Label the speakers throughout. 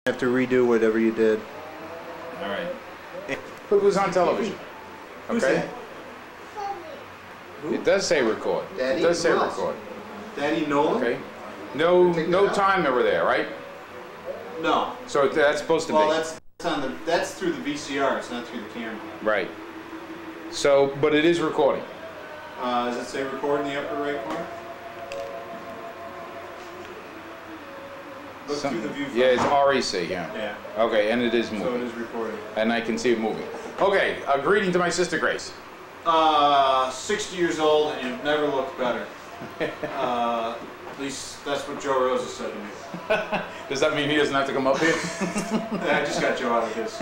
Speaker 1: have to redo whatever you did.
Speaker 2: All right. Who was on television? Okay. It does say record.
Speaker 1: Daddy?
Speaker 2: It does say
Speaker 1: Who else?
Speaker 2: record.
Speaker 1: Daddy Nolan?
Speaker 2: Okay. No time over there, right?
Speaker 1: No.
Speaker 2: So that's supposed to
Speaker 1: Well,
Speaker 2: be.
Speaker 1: that's through the VCR. It's not through the camera.
Speaker 2: Right. So, but it is recording.
Speaker 1: Does it say record in the upper right corner? Look through the viewfinder.
Speaker 2: Yeah, it's REC, yeah.
Speaker 1: Yeah.
Speaker 2: Okay, and it is moving.
Speaker 1: So it is recording.
Speaker 2: And I can see it moving. Okay, a greeting to my sister Grace.
Speaker 1: 60 years old and you've never looked better. At least that's what Joe Rosa said to me.
Speaker 2: Does that mean he doesn't have to come up here?
Speaker 1: I just got Joe out of his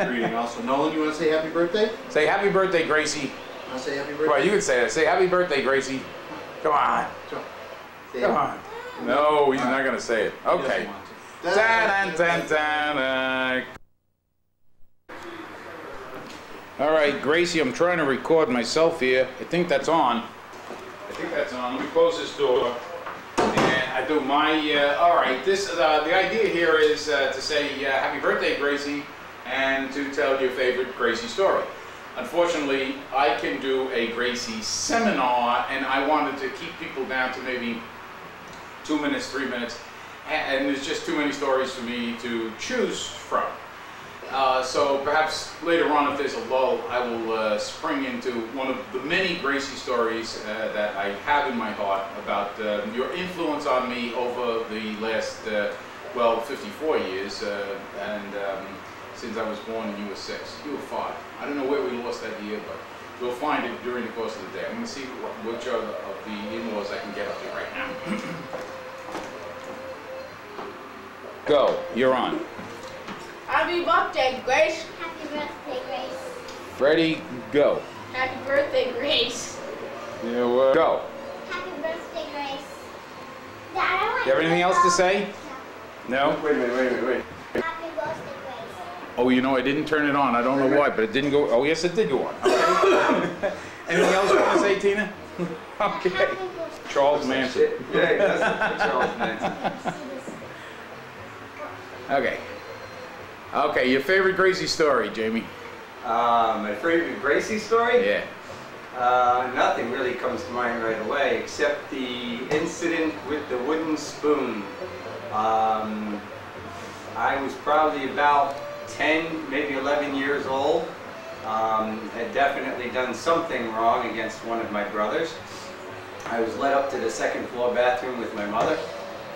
Speaker 1: greeting also. Nolan, you want to say happy birthday?
Speaker 2: Say happy birthday, Gracie.
Speaker 1: Want to say happy birthday?
Speaker 2: Well, you can say that. Say happy birthday, Gracie. Come on. Come on. No, he's not going to say it. Okay. All right, Gracie, I'm trying to record myself here. I think that's on. Let me close this door. And I do my, all right, the idea here is to say happy birthday, Gracie, and to tell your favorite Gracie story. Unfortunately, I can do a Gracie seminar, and I wanted to keep people down to maybe 2 minutes, 3 minutes, and there's just too many stories for me to choose from. So perhaps later on, if there's a lull, I will spring into one of the many Gracie stories that I have in my heart about your influence on me over the last, well, 54 years, and since I was born and you were 6. You were 5. I don't know where we lost that year, but we'll find it during the course of the day. I'm going to see which of the in-laws I can get up here right now. Go. You're on.
Speaker 3: Happy birthday, Grace.
Speaker 4: Happy birthday, Grace.
Speaker 2: Ready, go.
Speaker 3: Happy birthday, Grace.
Speaker 2: Go.
Speaker 4: Happy birthday, Grace. Dad, I want
Speaker 2: You have anything else to say? No?
Speaker 1: Wait.
Speaker 4: Happy birthday, Grace.
Speaker 2: Oh, you know, I didn't turn it on. I don't know why, but it didn't go. Oh, yes, it did go on. Okay. Anything else you want to say, Tina? Okay. Charles Manson.
Speaker 5: Yeah, that's Charles Manson.
Speaker 2: Okay. Okay, your favorite Gracie story, Jamie?
Speaker 5: My favorite Gracie story?
Speaker 2: Yeah.
Speaker 5: Nothing really comes to mind right away except the incident with the wooden spoon. I was probably about 10, maybe 11 years old. Had definitely done something wrong against one of my brothers. I was led up to the second floor bathroom with my mother,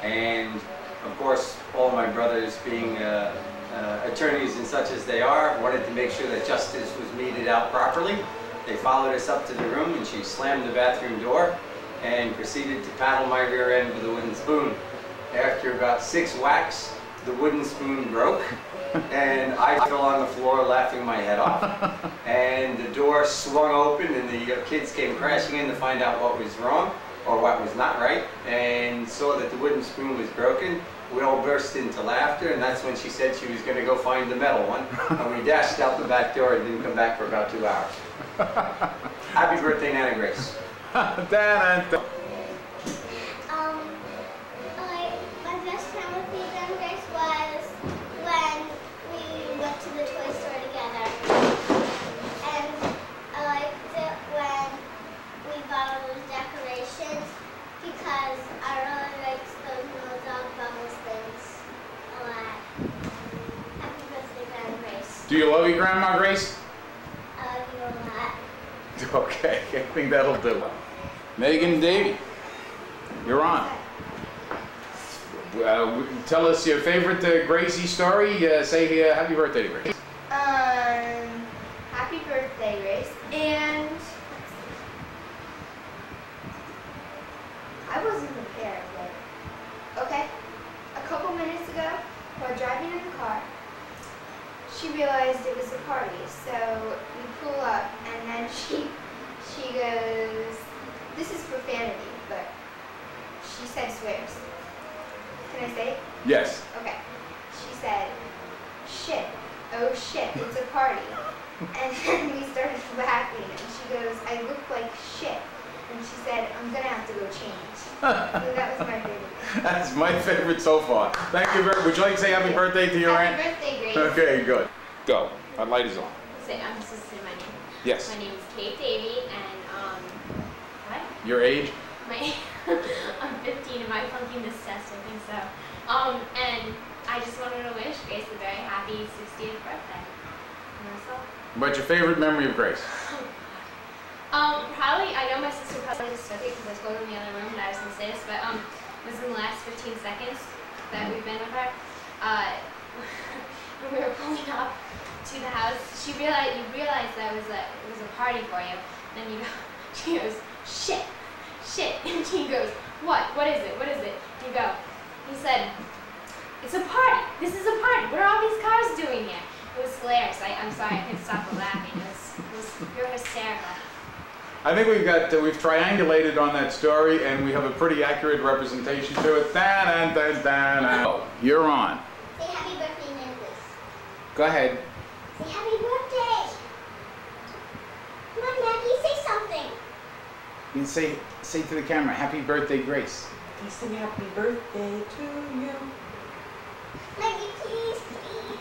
Speaker 5: and of course all my brothers being attorneys and such as they are, wanted to make sure that justice was meted out properly. They followed us up to the room and she slammed the bathroom door and proceeded to paddle my rear end with a wooden spoon. After about 6 whacks, the wooden spoon broke and I fell on the floor laughing my head off. And the door swung open and the kids came crashing in to find out what was wrong or what was not right, and saw that the wooden spoon was broken. We all burst into laughter, and that's when she said she was going to go find the metal one. And we dashed out the back door and didn't come back for about 2 hours. Happy birthday, Nana Grace.
Speaker 4: My best time with you then, Grace, was when we went to the toy store together. And I liked it when we bought all those decorations because I really liked those little dog bubbles things a lot. Happy birthday, Grandma Grace.
Speaker 2: Do you love your Grandma Grace?
Speaker 4: I love you a lot.
Speaker 2: Okay, I think that'll do. Megan and Davey, you're on. Tell us your favorite Gracie story. Say happy birthday to Grace.
Speaker 3: Happy birthday, Grace. And I wasn't prepared, but okay. A couple minutes ago, while driving in the car, she realized it was a party, so we pull up, and then she goes, this is profanity, but she said swears. Can I say it?
Speaker 2: Yes.
Speaker 3: Okay. She said, shit, oh shit, it's a party. And then we started laughing, and she goes, I look like shit. and she said, I'm gonna have to go change. So that was my favorite.
Speaker 2: That's my favorite so far. Thank you very. Would you like to say happy birthday to your aunt?
Speaker 3: Happy birthday, Grace.
Speaker 2: Okay, good. Go. Our light is on.
Speaker 6: I'm supposed to say my name.
Speaker 2: Yes.
Speaker 6: My name is Kate Davey, and what?
Speaker 2: Your age?
Speaker 6: I'm 15. Am I flunking this test? I think so. And I just wanted to wish Grace a very happy 60th birthday. And that's all.
Speaker 2: What's your favorite memory of Grace?
Speaker 6: Probably, I know my sister probably just took it because I told her in the other room that I was going to say this, but it was in the last 15 seconds that we've been with her. When we were pulling up to the house, you realized that it was a party for you. Then she goes, shit, and he goes, what is it? He said, it's a party. This is a party. What are all these cars doing here? It was hilarious. I'm sorry, I couldn't stop laughing. You're hysterical.
Speaker 2: I think we've triangulated on that story, and we have a pretty accurate representation to it. Oh, you're on.
Speaker 4: Say happy birthday in English.
Speaker 2: Go ahead.
Speaker 4: Say happy birthday. Come on, Maggie, say something.
Speaker 2: You can say to the camera, happy birthday, Grace.
Speaker 7: They sing happy birthday to you.
Speaker 4: Maggie, please do it.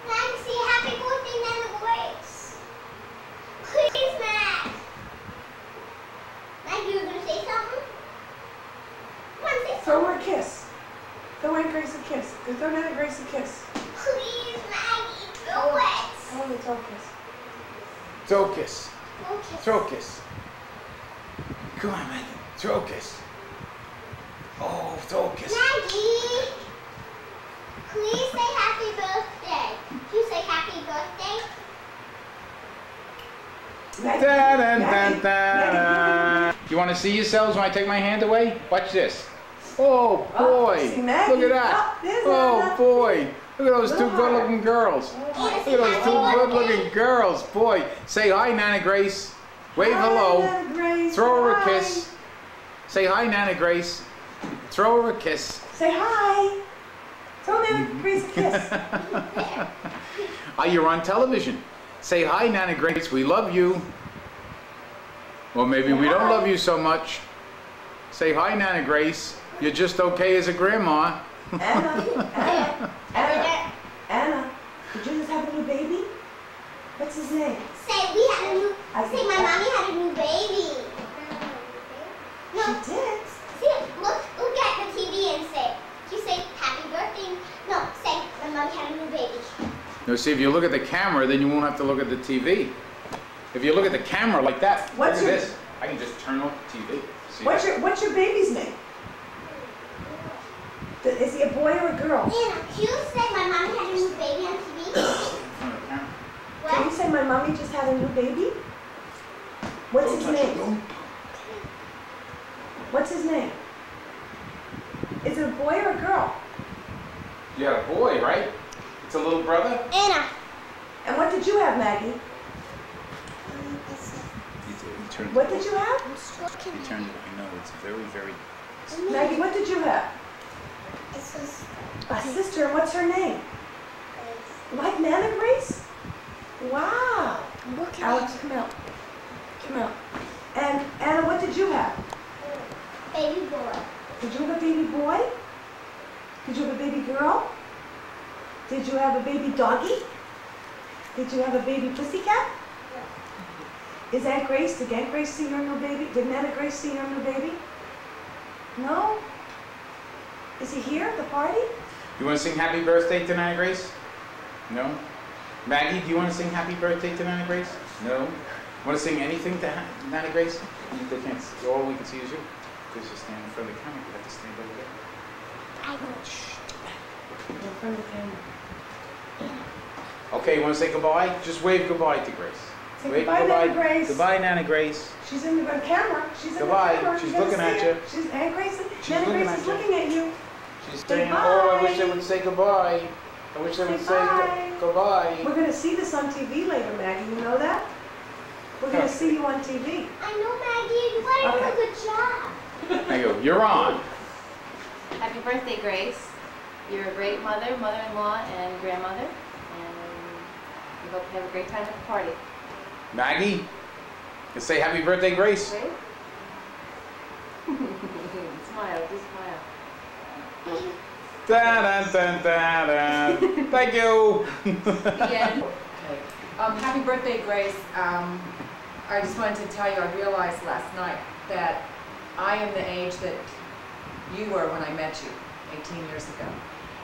Speaker 4: Maggie, say happy birthday, Nana Grace. Please, Mag. Maggie, you were gonna say something? Come on, say
Speaker 7: Throw
Speaker 4: something.
Speaker 7: her a kiss. Throw Aunt Grace a kiss. Go throw Aunt Grace a kiss.
Speaker 4: Please, Maggie, do it.
Speaker 7: I want a toe kiss.
Speaker 2: Throw a kiss.
Speaker 4: Okay.
Speaker 2: Throw a kiss. Come on, Megan. Throw a kiss. Oh, throw a kiss.
Speaker 4: Maggie, please say happy birthday. Can you say happy birthday?
Speaker 7: Maggie,
Speaker 2: Da, da,
Speaker 7: Maggie,
Speaker 2: da, da,
Speaker 7: Maggie,
Speaker 2: da. You want to see yourselves when I take my hand away? Watch this. Oh boy!
Speaker 7: see Maggie.
Speaker 2: Look at that!
Speaker 7: Oh, there's
Speaker 2: Oh
Speaker 7: Anna.
Speaker 2: boy! Look at those two
Speaker 7: Little heart.
Speaker 2: good-looking girls.
Speaker 7: Oh,
Speaker 2: Look at those two good-looking girls. Boy, say hi, Nana Grace. Wave
Speaker 7: Hi,
Speaker 2: hello.
Speaker 7: Nana Grace.
Speaker 2: Throw her a
Speaker 7: Hi.
Speaker 2: kiss. Say hi, Nana Grace. Throw her a kiss.
Speaker 7: Say hi. Throw Nana Grace a kiss.
Speaker 2: You're on television. Say hi, Nana Grace. We love you. Or maybe we don't love you so much. Say hi, Nana Grace. You're just okay as a grandma.
Speaker 7: Anna, did you just have a new baby? What's his name?
Speaker 4: Say we had a new. Say my mommy had a new baby. No.
Speaker 7: She did.
Speaker 4: See, look at the TV and say. You say happy birthday. No, say my mommy had a new baby.
Speaker 2: Now see, if you look at the camera, then you won't have to look at the TV. If you look at the camera like that,
Speaker 7: What's
Speaker 2: look at
Speaker 7: your-
Speaker 2: this. I can just turn off the TV. See
Speaker 7: What's your baby's name? Is he a boy or a girl?
Speaker 4: Anna, can you say my mommy had a new baby on TV?
Speaker 2: In front of the camera.
Speaker 7: Can you
Speaker 4: What?
Speaker 7: say my mommy just had a new baby? What's his
Speaker 2: Don't touch it,
Speaker 7: name?
Speaker 2: don't.
Speaker 7: What's his name? Is it a boy or a girl?
Speaker 2: You got a boy, right? It's a little brother?
Speaker 4: Anna.
Speaker 7: And what did you have, Maggie?
Speaker 2: He turned
Speaker 7: What did you have?
Speaker 2: He turned it. I know, it's very, very...
Speaker 7: Maggie, what did you have?
Speaker 4: It's just.
Speaker 7: A sister, and what's her name? Like Nana Grace? Wow.
Speaker 4: Look
Speaker 7: Alex, come out. Come out. And Anna, what did you have?
Speaker 4: Baby boy.
Speaker 7: Did you have a baby boy? Did you have a baby girl? Did you have a baby doggy? Did you have a baby pussycat? Is Aunt Grace, did Aunt Grace see her new baby? Did Nana Grace see her new baby? No? Is he here at the party?
Speaker 2: You want to sing happy birthday to Nana Grace? No? Maggie, do you want to sing happy birthday to Nana Grace? No? Want to sing anything to Nana Grace? They can't see, all we can see is you. Because you stand in front of the camera, you have to stand over there.
Speaker 4: I know.
Speaker 7: In front of the camera.
Speaker 2: Okay, you want to say goodbye? Just wave goodbye to Grace.
Speaker 7: Say
Speaker 2: Wave
Speaker 7: goodbye, Nana Grace.
Speaker 2: Goodbye, Nana Grace.
Speaker 7: She's in the camera. She's in
Speaker 2: Goodbye.
Speaker 7: the camera.
Speaker 2: She's
Speaker 7: You gotta
Speaker 2: looking
Speaker 7: see
Speaker 2: at
Speaker 7: her.
Speaker 2: you.
Speaker 7: She's Aunt Grace.
Speaker 2: She's
Speaker 7: Nana
Speaker 2: looking
Speaker 7: Grace
Speaker 2: at
Speaker 7: is
Speaker 2: you.
Speaker 7: looking at you.
Speaker 2: She's
Speaker 7: Say
Speaker 2: saying, oh, I wish they
Speaker 7: bye.
Speaker 2: would say goodbye. I wish they would
Speaker 7: Say
Speaker 2: say
Speaker 7: bye.
Speaker 2: goodbye.
Speaker 7: We're going to see this on TV later, Maggie. You know that? We're going to see you on TV.
Speaker 4: I know, Maggie. You gotta do a good job.
Speaker 2: Thank you. You're on.
Speaker 6: Happy birthday, Grace. You're a great mother, mother-in-law, and grandmother. And we hope you have a great time at the party.
Speaker 2: Maggie, Say happy birthday, Grace.
Speaker 7: Okay. Smile, just smile.
Speaker 2: Da, da, da, da, da. Thank you.
Speaker 6: Yeah.
Speaker 8: Happy birthday, Grace. I just wanted to tell you, I realized last night that I am the age that you were when I met you 18 years ago.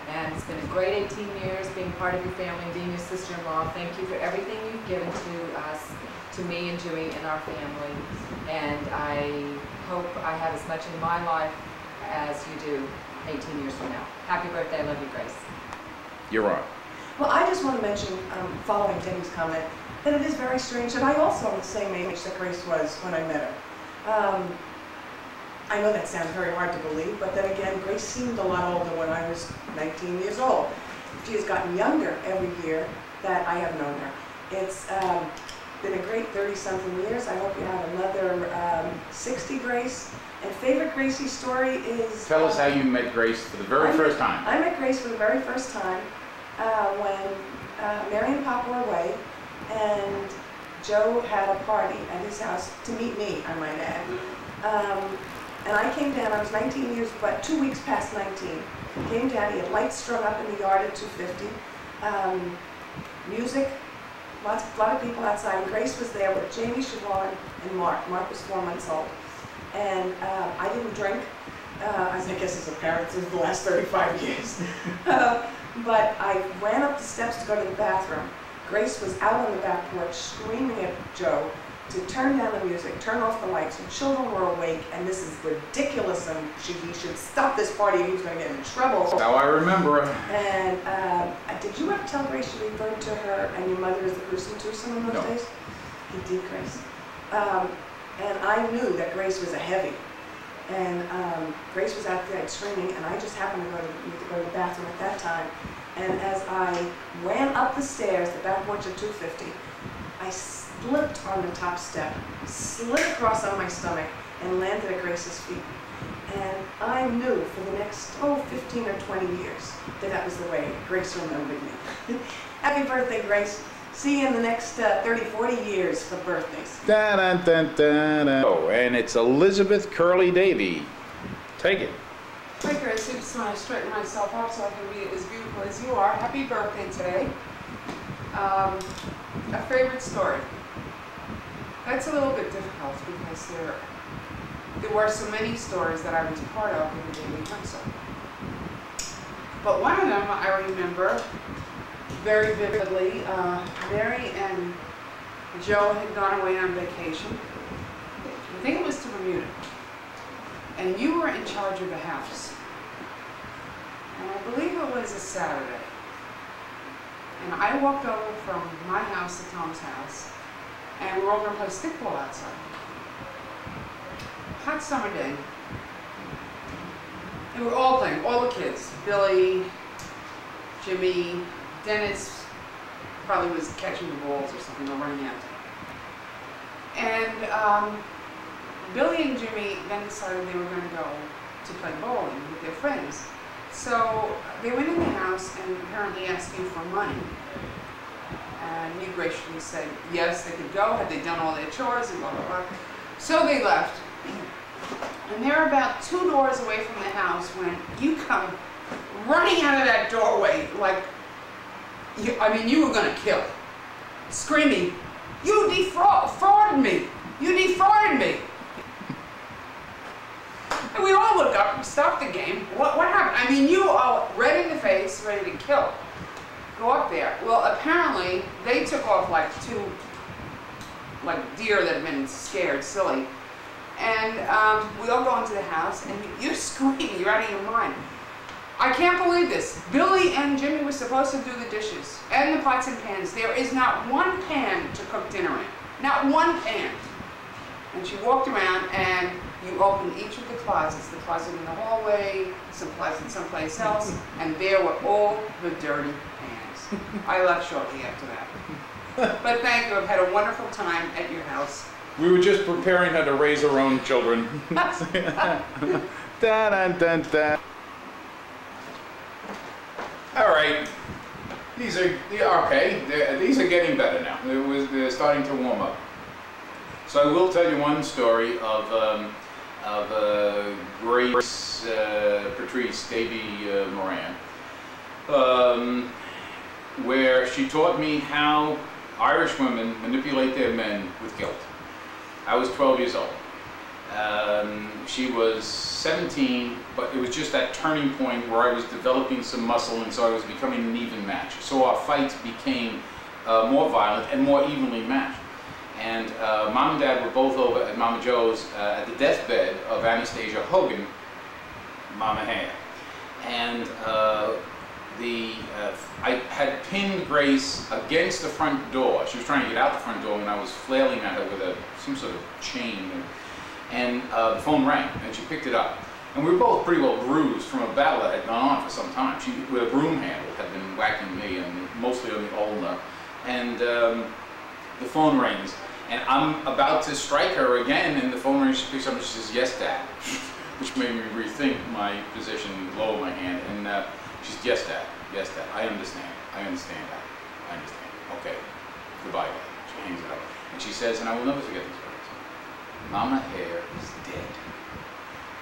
Speaker 8: And it's been a great 18 years being part of your family, being your sister-in-law. Thank you for everything you've given to us, to me and Jimmy and our family. And I hope I have as much in my life as you do 18 years from now. Happy birthday. I love you, Grace.
Speaker 2: You're on.
Speaker 7: Well, I just want to mention, following Debbie's comment, that it is very strange that I also am the same age that Grace was when I met her. I know that sounds very hard to believe, but then again, Grace seemed a lot older when I was 19 years old. She has gotten younger every year that I have known her. It's been a great 30-something years. I hope you have another 60, Grace. And favorite Gracie story is...
Speaker 2: Tell us how you met Grace for the very first time.
Speaker 7: I met Grace for the very first time when Mary and Pop were away, and Joe had a party at his house to meet me, I might add. And I came down, I was 19 years, but 2 weeks past 19. Came down, he had lights strung up in the yard at 250. Music, a lot of people outside. And Grace was there with Jamie, Siobhan, and Mark. Mark was 4 months old. And I didn't drink, as I guess as a parent, since the last 35 years. But I ran up the steps to go to the bathroom. Grace was out on the back porch screaming at Joe to turn down the music, turn off the lights. The children were awake, and this is ridiculous, and he should stop this party, he was going to get in trouble.
Speaker 2: That's how I remember it.
Speaker 7: And did you ever tell Grace you referred to her and your mother as the gruesome twosome in those days? He did, Grace. And I knew that Grace was a heavy. And Grace was out there screaming, and I just happened to go to the bathroom at that time. And as I ran up the stairs, the back porch at 250, I slipped on the top step, slid across on my stomach, and landed at Grace's feet. And I knew for the next, 15 or 20 years that that was the way Grace remembered me. Happy birthday, Grace. See you in the next 30, 40 years for birthdays.
Speaker 2: Da, da, da, da, da. Oh, and it's Elizabeth Curly Davy. Take it.
Speaker 9: Hi, Grace. I just want to straighten myself up so I can be as beautiful as you are. Happy birthday today. A favorite story. That's a little bit difficult because there were so many stories that I was part of in the Daily Huntsel. But one of them I remember very vividly. Mary and Joe had gone away on vacation. I think it was to Bermuda. And you were in charge of the house. And I believe it was a Saturday. And I walked over from my house to Tom's house, and we were all going to play stickball outside. Hot summer day. And we were all playing, all the kids. Billy, Jimmy, Dennis probably was catching the balls or something, or running out. And Billy and Jimmy then decided they were going to go to play bowling with their friends. So they went in the house and apparently asked you for money. And you graciously said yes, they could go, had they done all their chores and blah, blah, blah. So they left. And they're about 2 doors away from the house when you come running out of that doorway like, you were going to kill. Screaming, "You defrauded me! You defrauded me!" And we all look up and stop the game. What happened? You are red in the face, ready to kill. Go up there. Well, apparently, they took off like 2 deer that had been scared, silly. And we all go into the house, and you're screaming. You're out of your mind. I can't believe this. Billy and Jimmy were supposed to do the dishes and the pots and pans. There is not one pan to cook dinner in. Not one pan. And she walked around, and you opened each of the closets, the closet in the hallway, some closet someplace else, and there were all the dirty pans. I left shortly after that. But thank you, I've had a wonderful time at your house.
Speaker 2: We were just preparing her to raise her own children. Da, da, da, da. All right. These are okay. These are getting better now. They're starting to warm up. So I will tell you one story of Grace Patrice Davy Moran, where she taught me how Irish women manipulate their men with guilt. I was 12 years old. She was 17, but it was just that turning point where I was developing some muscle, and so I was becoming an even match. So our fights became more violent and more evenly matched. And Mom and Dad were both over at Mama Joe's at the deathbed of Anastasia Hogan, Mama Hare. And I had pinned Grace against the front door. She was trying to get out the front door, and I was flailing at her with some sort of chain. And the phone rang, and she picked it up. And we were both pretty well bruised from a battle that had gone on for some time. She, with a broom handle, had been whacking me, and mostly on the ulnar. And the phone rings, and I'm about to strike her again, and the phone rings, she picks up and she says, "Yes, Dad," which made me rethink my position, lower my hand, and she said, "Yes, Dad, yes, Dad, I understand, Dad, I understand. Okay, goodbye, Dad." She hangs it up, and she says, and I will never forget these words, "Mama Hare is dead,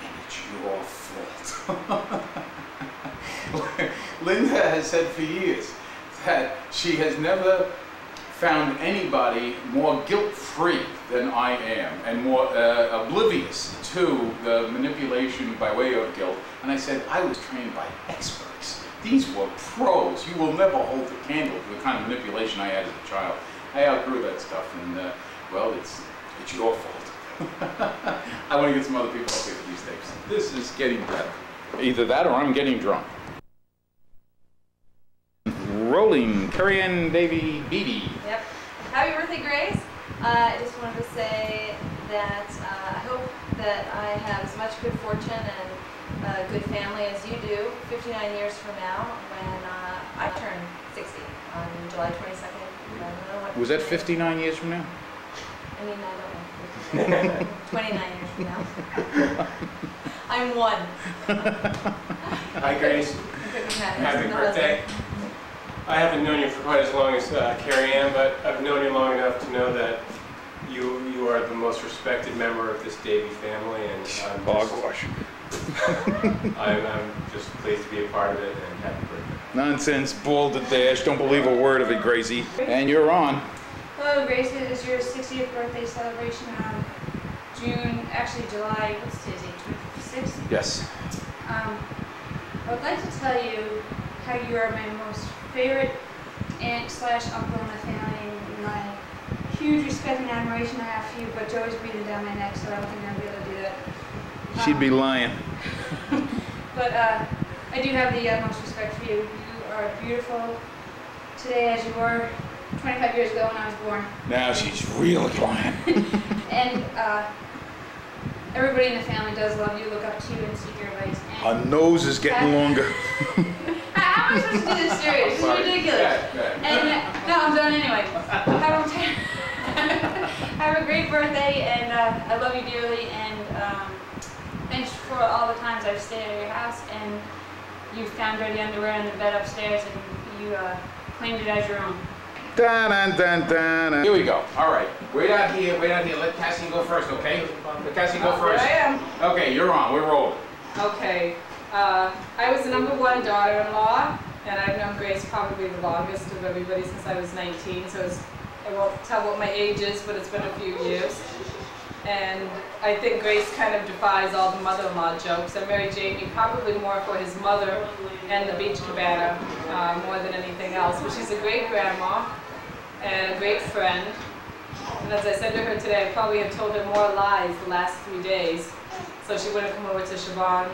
Speaker 2: and it's your fault." Linda has said for years that she has never found anybody more guilt-free than I am, and more oblivious to the manipulation by way of guilt. And I said, I was trained by experts. These were pros. You will never hold a candle to the kind of manipulation I had as a child. I outgrew that stuff, and well, it's your fault. I want to get some other people up here for these tapes. This is getting better. Either that or I'm getting drunk. Rolling, Carrie Ann Davy Beatty.
Speaker 10: Yep. Happy birthday, Grace. I just wanted to say that I hope that I have as much good fortune and a good family as you do 59 years from now when I turn 60 on July 22nd. I don't know what
Speaker 2: Was that 59 years from now?
Speaker 10: I mean, I don't know. 29 years from now. I'm one.
Speaker 11: Hi, Grace. Happy birthday. I haven't known you for quite as long as Carrie Ann, but I've known you long enough to know that you are the most respected member of this Davy family, and I'm just pleased to be a part of it, and happy birthday.
Speaker 2: Nonsense, bald and dash, don't believe a word of it, Gracie. And you're on.
Speaker 6: Hello, Gracie. It is your 60th birthday celebration on July, what's today's date, 26th?
Speaker 2: Yes.
Speaker 6: I would like to tell you how you are my most favorite aunt/uncle in the family, and my huge respect and admiration I have for you, but Joey's breathing down my neck, so I don't think I'm going to be able to do that.
Speaker 2: She'd be lying.
Speaker 6: But I do have the utmost respect for you. You are beautiful today as you were 25 years ago when I was born.
Speaker 2: Now she's really lying.
Speaker 6: And everybody in the family does love you, look up to you, and seek your advice.
Speaker 2: Her nose is getting longer.
Speaker 6: How am I supposed to do this serious? This is ridiculous. And no, I'm done anyway. Have a great birthday, and I love you dearly, and thanks for all the times I've stayed at your house, and you found dirty underwear in the bed upstairs, and you claimed it as your own.
Speaker 2: Dun, dun, dun, dun. Here we go. All right. Wait out here. Let Cassie go first, okay? Let Cassie go first.
Speaker 8: Here I am.
Speaker 2: Okay, you're on. We're rolling.
Speaker 8: Okay. I was the #1 daughter-in-law, and I've known Grace probably the longest of everybody since I was 19, so I won't tell what my age is, but it's been a few years. And I think Grace kind of defies all the mother-in-law jokes. I married Jamie probably more for his mother and the beach cabana more than anything else, but she's a great grandma and a great friend. And as I said to her today, I probably have told her more lies the last 3 days, so she wouldn't come over to Siobhan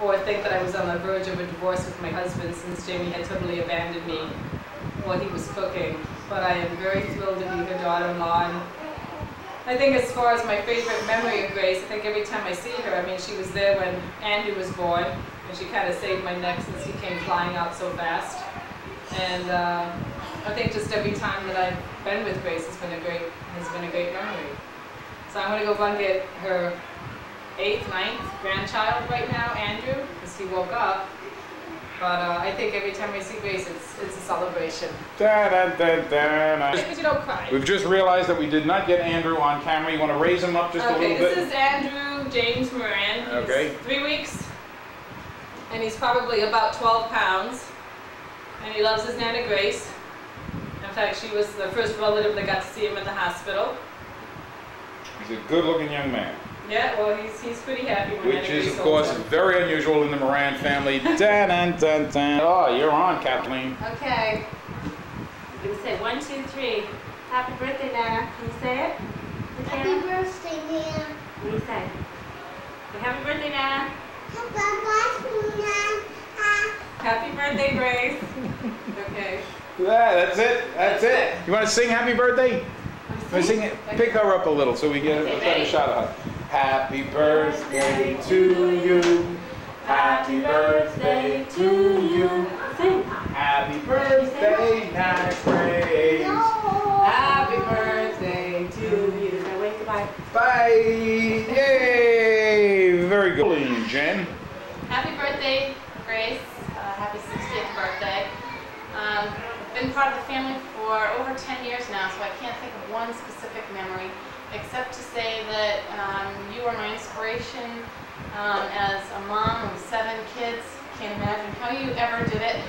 Speaker 8: or think that I was on the verge of a divorce with my husband since Jamie had totally abandoned me while he was cooking. But I am very thrilled to be her daughter-in-law. And I think as far as my favorite memory of Grace, I think every time I see her, I mean, she was there when Andrew was born, and she kind of saved my neck since he came flying out so fast. And I think just every time that I've been with Grace has been a great memory. So I'm going to go run get her 8th, 9th grandchild right now, Andrew, because he woke up. But I think every time we see Grace, it's a celebration.
Speaker 2: Da, da, da, da.
Speaker 10: But you don't cry.
Speaker 2: We've just realized that we did not get Andrew on camera. You want to raise him up just a little
Speaker 10: Okay,
Speaker 2: bit?
Speaker 10: this is Andrew James Moran. He's
Speaker 2: Okay.
Speaker 10: 3 weeks, and he's probably about 12 pounds. And he loves his Nana Grace. In fact, she was the first relative that got to see him at the hospital.
Speaker 2: He's a good-looking young man.
Speaker 10: Yeah, well, he's pretty happy when
Speaker 2: Which
Speaker 10: Nana
Speaker 2: is,
Speaker 10: Grace
Speaker 2: of course,
Speaker 10: holds him.
Speaker 2: very unusual in the Moran family. Dun, dun, dun, dun. Oh, you're on, Kathleen.
Speaker 10: Okay. You can say 1, 2, 3. Happy birthday, Nana. Can you say it? To
Speaker 4: Happy
Speaker 10: Nana?
Speaker 4: birthday, Nana.
Speaker 10: What do you say? Happy birthday, Nana. Happy birthday, Grace. Okay.
Speaker 2: Yeah, that's it. That's it. You want to sing Happy Birthday? Want to sing it? Pick her up a little so we get a better shot of her. Happy birthday to you. Happy birthday to you.
Speaker 10: Sing.
Speaker 2: Happy birthday, Nana Grace.
Speaker 10: Happy birthday to you. Now wave goodbye.
Speaker 2: Bye. Yay. Very good, Jen.
Speaker 6: Happy birthday, Grace. Happy 60th birthday. Been part of the family for over 10 years now, so I can't think of one specific memory, except to say that you were my inspiration as a mom of 7 kids. Can't imagine how you ever did it,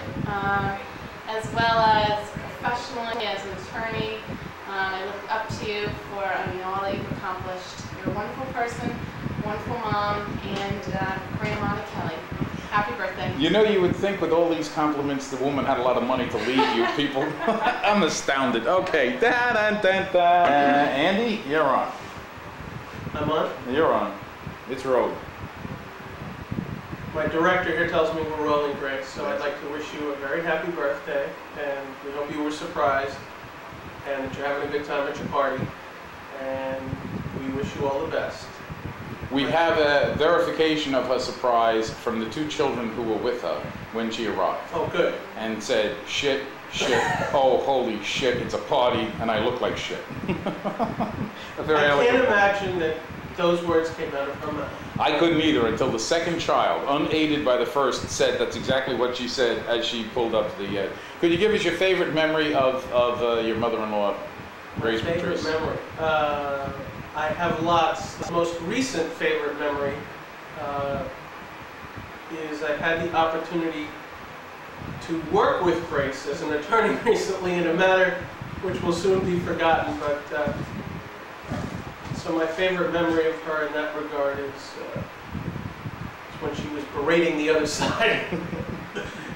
Speaker 6: as well as professionally as an attorney. I look up to you for all that you've accomplished. You're a wonderful person, wonderful mom, and Grandma Kelly. Happy birthday.
Speaker 2: You know, you would think with all these compliments, the woman had a lot of money to leave you people. I'm astounded. Okay. Da, da, da, da. Andy, you're on.
Speaker 11: I'm on.
Speaker 2: You're on. It's road.
Speaker 11: My director here tells me we're rolling, Grace, so I'd like to wish you a very happy birthday, and we hope you were surprised, and that you're having a good time at your party, and we wish you all the best.
Speaker 2: We have a verification of her surprise from the 2 children who were with her when she arrived.
Speaker 11: Oh, good.
Speaker 2: And said, shit, oh, holy shit, it's a party, and I look like shit. A very
Speaker 11: I
Speaker 2: elegant.
Speaker 11: can't imagine that those words came out of her mouth.
Speaker 2: I couldn't either until the second child, unaided by the first, said that's exactly what she said as she pulled up the... Could you give us your favorite memory of your mother-in-law, Grace
Speaker 11: Favorite
Speaker 2: Patrice?
Speaker 11: memory? I have lots. The most recent favorite memory is I had the opportunity to work with Grace as an attorney recently in a matter which will soon be forgotten, but so my favorite memory of her in that regard is when she was berating the other side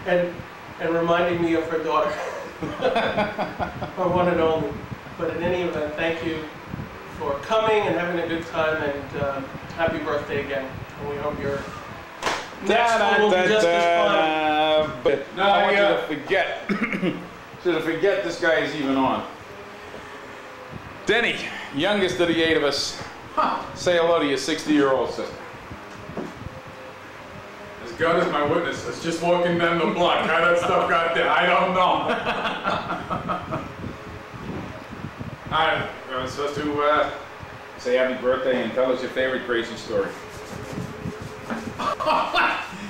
Speaker 11: and reminding me of her daughter, her one and only. But in any event, thank you for coming and having a good time, and happy birthday again. And we hope your next one will be just as fun.
Speaker 2: But no, I want you to forget. So to forget this guy is even on. Denny, youngest of the 8 of us, say hello to your 60-year-old sister.
Speaker 12: As God is my witness, I was just walking down the block. How that stuff got there, I don't know.
Speaker 2: I'm supposed to say happy birthday and tell us your favorite Gracie story.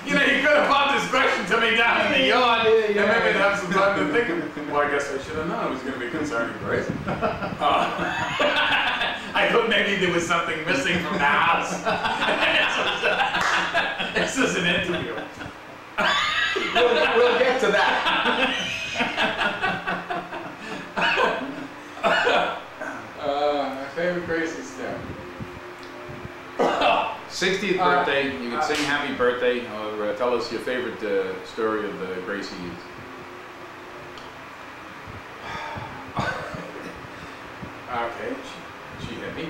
Speaker 12: You know, you could have popped this question to me down in the yard and maybe I'd have some time to think of it. Well, I guess I should have known it was going to be concerning Grace. I thought maybe there was something missing from the house. This is an interview.
Speaker 2: We'll get to that.
Speaker 12: My favorite Gracie story.
Speaker 2: 60th birthday, you can sing happy birthday or tell us your favorite story of the Gracie years.
Speaker 12: Okay, she hit me.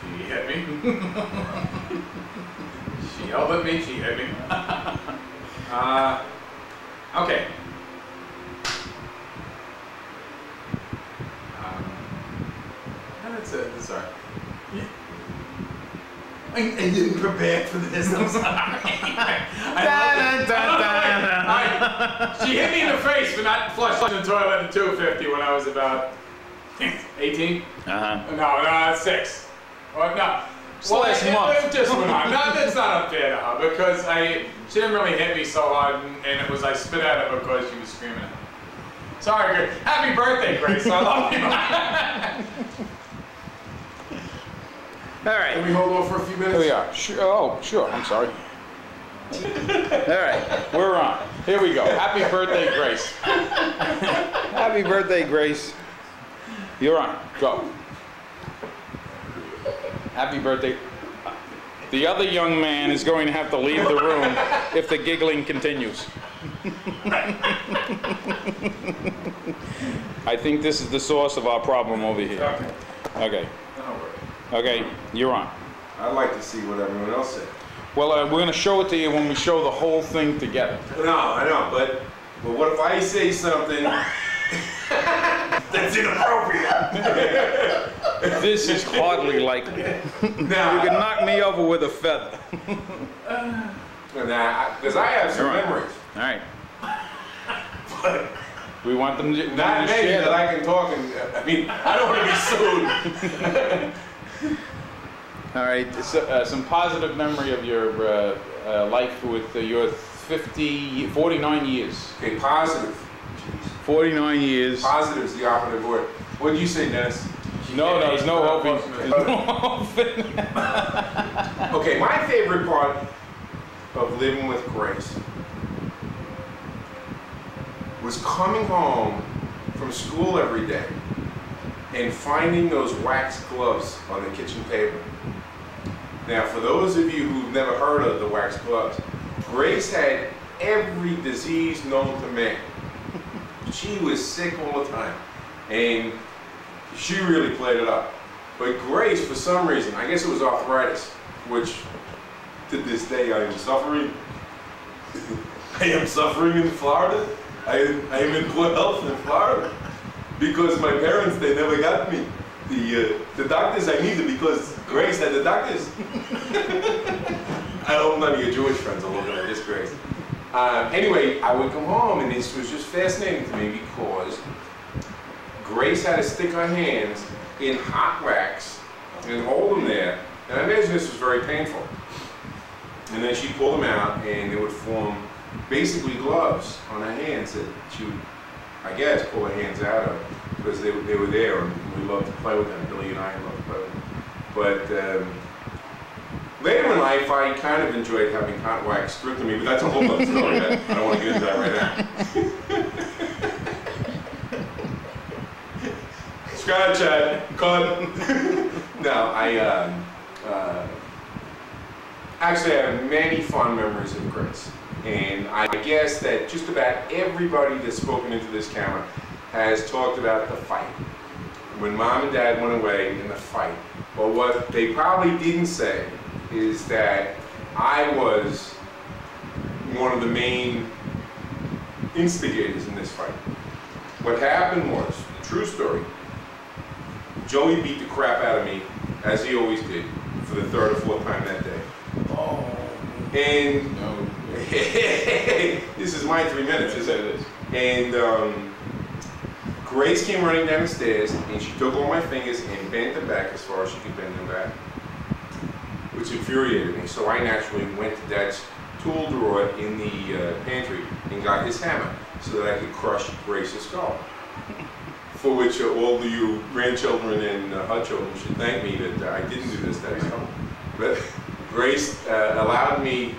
Speaker 12: She hit me. She yelled at me, she hit me.
Speaker 2: Okay.
Speaker 12: That's all right. I didn't prepare for this, I'm sorry. She hit me in the face for not flushing the toilet at 2:50 when I was about 18?
Speaker 2: Uh-huh.
Speaker 12: No, 6. Or, no,
Speaker 2: last month.
Speaker 12: Just went on. No, that's not unfair to her because she didn't really hit me so hard, and it was I spit at her because she was screaming at me. Sorry, Grace. Happy birthday, Grace. I love you.
Speaker 2: All right.
Speaker 12: Can we hold on for a few minutes?
Speaker 2: Here we are. Oh, sure. I'm sorry. All right, we're on. Here we go. Happy birthday, Grace. Happy birthday, Grace. You're on. Go. Happy birthday. The other young man is going to have to leave the room if the giggling continues. I think this is the source of our problem over here. Okay. Okay, you're on.
Speaker 13: I'd like to see what everyone else said.
Speaker 2: Well, we're going to show it to you when we show the whole thing together.
Speaker 13: No, I know, but what if I say something that's inappropriate?
Speaker 2: This is hardly likely.
Speaker 13: Now,
Speaker 2: you can knock me over with a feather.
Speaker 13: Because I have some memories.
Speaker 2: All right. We want them to
Speaker 13: Not many
Speaker 2: share
Speaker 13: that
Speaker 2: them.
Speaker 13: I can talk and, I mean, I don't want to be sued.
Speaker 2: All right, some positive memory of your life with your 49 years.
Speaker 13: Okay, positive.
Speaker 2: 49 years.
Speaker 13: Positive is the operative word. What did you say, Dennis?
Speaker 2: No, there's no hoping.
Speaker 13: Okay, my favorite part of living with Grace was coming home from school every day and finding those wax gloves on the kitchen table. Now, for those of you who've never heard of the wax gloves, Grace had every disease known to man. She was sick all the time, and she really played it up. But Grace, for some reason, I guess it was arthritis, which to this day I am suffering. I am suffering in Florida. I am in poor health in Florida because my parents, they never got me the doctors I needed because Grace had the doctors. I hope none of your Jewish friends are looking at this, Grace. Anyway, I would come home and this was just fascinating to me because Grace had to stick her hands in hot wax and hold them there. And I imagine this was very painful. And then she'd pull them out and they would form basically gloves on her hands that she would, I guess, pull her hands out of because they were there and we loved to play with them. Billy and I loved to play with them. But later in life, I kind of enjoyed having hot wax stripped to me, but that's a whole other story. I don't want to get into that right now. Scratch that. Cut. No, actually I have many fond memories of Grace. And I guess that just about everybody that's spoken into this camera has talked about the fight. When Mom and Dad went away in the fight. But what they probably didn't say is that I was one of the main instigators in this fight. What happened was, true story, Joey beat the crap out of me, as he always did, for the third or fourth time that day.
Speaker 2: Oh.
Speaker 13: And
Speaker 2: No.
Speaker 13: This is my 3 minutes, isn't it? And Grace came running down the stairs and she took all my fingers and bent them back as far as she could bend them back, which infuriated me. So I naturally went to Dad's tool drawer in the pantry and got his hammer so that I could crush Grace's skull. For which all of you grandchildren and her children should thank me that I didn't do this that night. But Grace allowed me,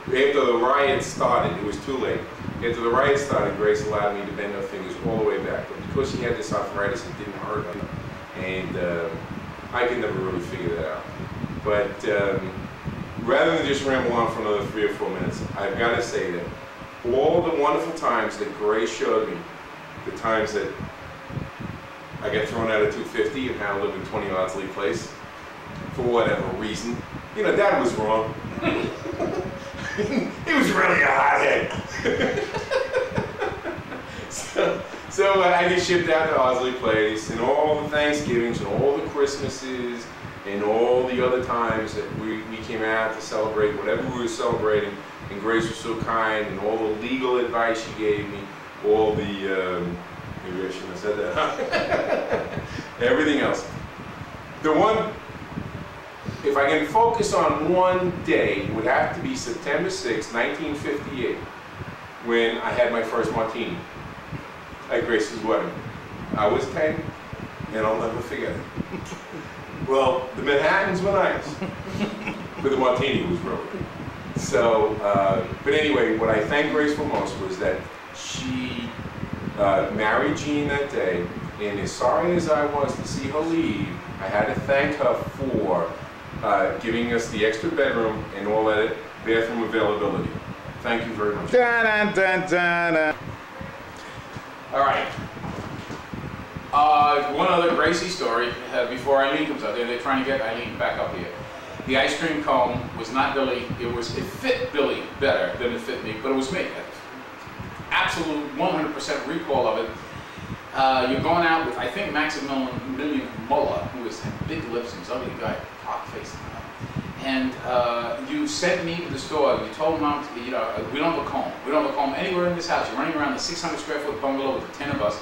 Speaker 13: after the riot started, it was too late. After the riot started, Grace allowed me to bend her fingers all the way back. But because she had this arthritis, it didn't hurt her. And I could never really figure that out. But rather than just ramble on for another 3 or 4 minutes, I've got to say that all the wonderful times that Grace showed me, the times that I got thrown out of 250 and now live in 20 Ardsley Place, for whatever reason. You know, Dad was wrong. He was really a hothead. so I get shipped out to Ardsley Place, and all the Thanksgivings and all the Christmases and all the other times that we came out to celebrate whatever we were celebrating, and Grace was so kind, and all the legal advice she gave me, all the, maybe I shouldn't have said that, everything else. The one if I can focus on one day, it would have to be September 6, 1958, when I had my first martini at Gracie's wedding. I was 10, and I'll never forget it. Well, the Manhattans were nice, but the martini was really good. So, but anyway, what I thank Grace for most was that she married Gene that day, and as sorry as I was to see her leave, I had to thank her for giving us the extra bedroom and all that bathroom availability. Thank you very much.
Speaker 2: Dun, dun, dun, dun, dun.
Speaker 12: All right. One other Gracie story before Eileen comes out there. They're trying to get Eileen back up here. The ice cream cone was not Billy. It fit Billy better than it fit me, but it was me. Absolute 100% recall of it. You're going out with, I think, Maximilian Muller, who had big lips and was ugly guy, hot face. And you sent me to the store. You told Mom, we don't have a comb. We don't have a comb anywhere in this house. You're running around the 600 square foot bungalow with the 10 of us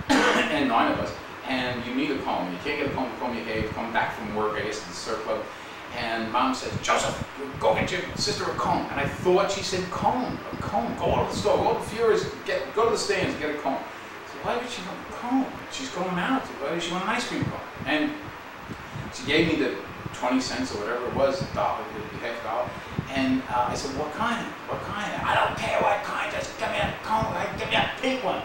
Speaker 12: and 9 of us. And you need a comb. You can't get a comb to comb your hair. You come back from work, I guess, at the surf club. And Mom says, Joseph, go get your sister a comb. And I thought she said comb, a comb. Go out to the store, go to the Furious, go to the stands, get a comb. So why would she want a comb? She's going out. So why does she want an ice cream cone? And she gave me the 20 cents or whatever it was, $1, $half. And I said, what kind? What kind? I don't care what kind, just give me a comb, give me a pink one.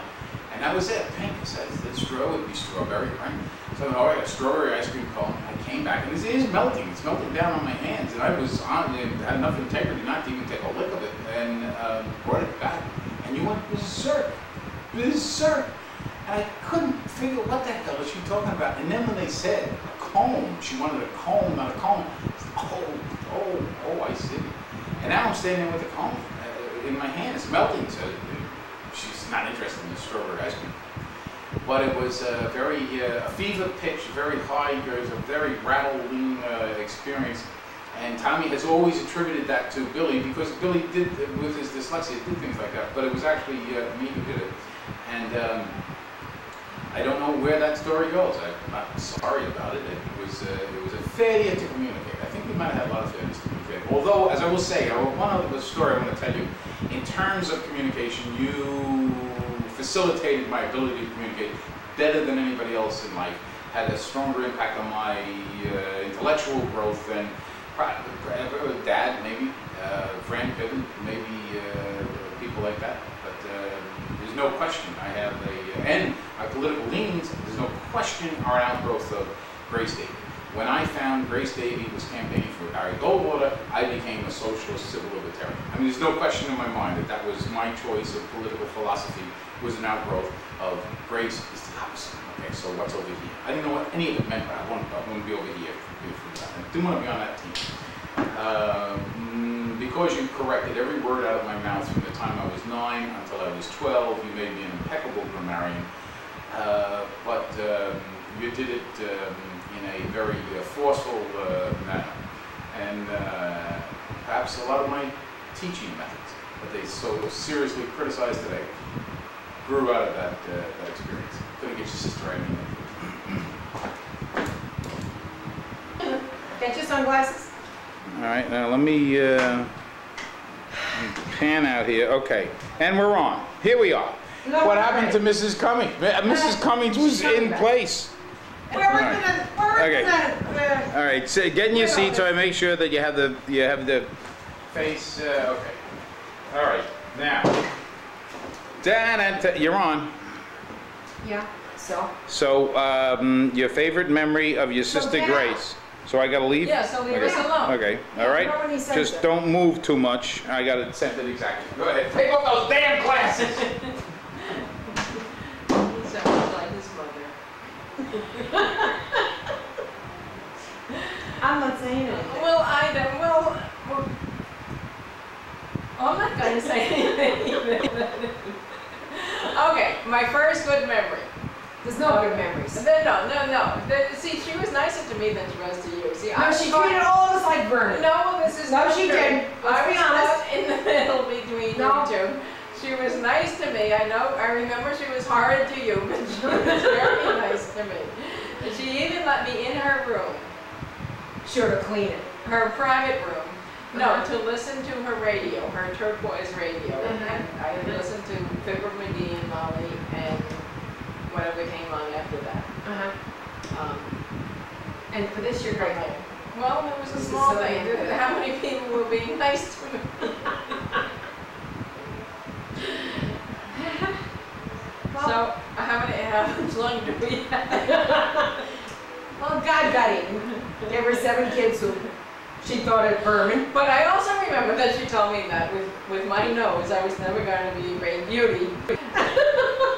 Speaker 12: And that was it, pink. I said, it's straw, would be strawberry, right? So I got a strawberry ice cream cone. I came back, and it is melting. It's melting down on my hands. And I was on it, had enough integrity not to even take a lick of it, and brought it back. And you went berserk, berserk. And I couldn't figure what the hell was she talking about. And then when they said a comb, she wanted a comb, not a comb. Oh, I see. And now I'm standing there with a comb in my hand. It's melting, so she's not interested in the strawberry ice cream. But it was a fever pitch, very high, it was a very rattling experience. And Tommy has always attributed that to Billy, because Billy did, with his dyslexia, did things like that. But it was actually me who did it. And I don't know where that story goes. I'm not sorry about it. It was a failure to communicate. I think we might have had a lot of failures to communicate. Although, as I will say, one other story I want to tell you, in terms of communication, you facilitated my ability to communicate better than anybody else in life, had a stronger impact on my intellectual growth than Dad, maybe, Fran Piven, maybe people like that. But there's no question I have and my political leanings, there's no question, are an outgrowth of Grace Davy. When I found Grace Davy was campaigning for Barry Goldwater, I became a socialist civil libertarian. I mean, there's no question in my mind that that was my choice of political philosophy, was an outgrowth of Grace is the opposite. Okay, so what's over here? I didn't know what any of it meant, but I want to be over here. I didn't want to be on that team. Because you corrected every word out of my mouth from the time I was 9 until I was 12, you made me an impeccable grammarian. But you did it in a very forceful manner. And perhaps a lot of my teaching methods that they so seriously criticize today grew out of that experience. Couldn't get your sister right in.
Speaker 8: Get your sunglasses.
Speaker 2: All right, now let me pan out here. Okay, and we're on. Here we are.
Speaker 8: No,
Speaker 2: what happened to Mrs. Cummings? Mrs. Cummings was in place.
Speaker 8: We're
Speaker 2: All right, so get in your seat so I make sure that you have the face. Okay. All right, now. You're on.
Speaker 8: Yeah. So.
Speaker 2: So your favorite memory of your sister Grace. So I gotta leave?
Speaker 8: Yeah, so leave us alone.
Speaker 2: Okay, all right. Just don't move too much. I gotta send it exactly. Go ahead. Take off those damn glasses.
Speaker 10: He sounds like his mother.
Speaker 7: I'm not saying anything.
Speaker 10: Well, I don't. Well, I'm not going to say anything. Okay, my first good memory.
Speaker 8: There's no good memories.
Speaker 10: No. See, she was nicer to me than she was to you. See,
Speaker 8: No, she treated all of us like Vernon.
Speaker 10: No, this is
Speaker 8: No,
Speaker 10: not
Speaker 8: she
Speaker 10: true.
Speaker 8: didn't. Let's be honest.
Speaker 10: I was in the middle between you two. She was nice to me. I remember she was horrid to you, but she was very nice to me. And she even let me in her room.
Speaker 7: Sure to clean it.
Speaker 8: her private room. No, to listen to her radio, her turquoise radio. And I would listen to Fibber McGee and Molly and whatever came on after that.
Speaker 7: And for this year, great.
Speaker 8: Well, it was a
Speaker 7: This is
Speaker 8: small
Speaker 7: so
Speaker 8: thing.
Speaker 7: good.
Speaker 8: How many people were being nice to me? So, how much long do we have?
Speaker 7: Well, God got it. There were 7 kids who she thought it vermin.
Speaker 8: But I also remember that she told me that with my nose, I was never going to be a great beauty.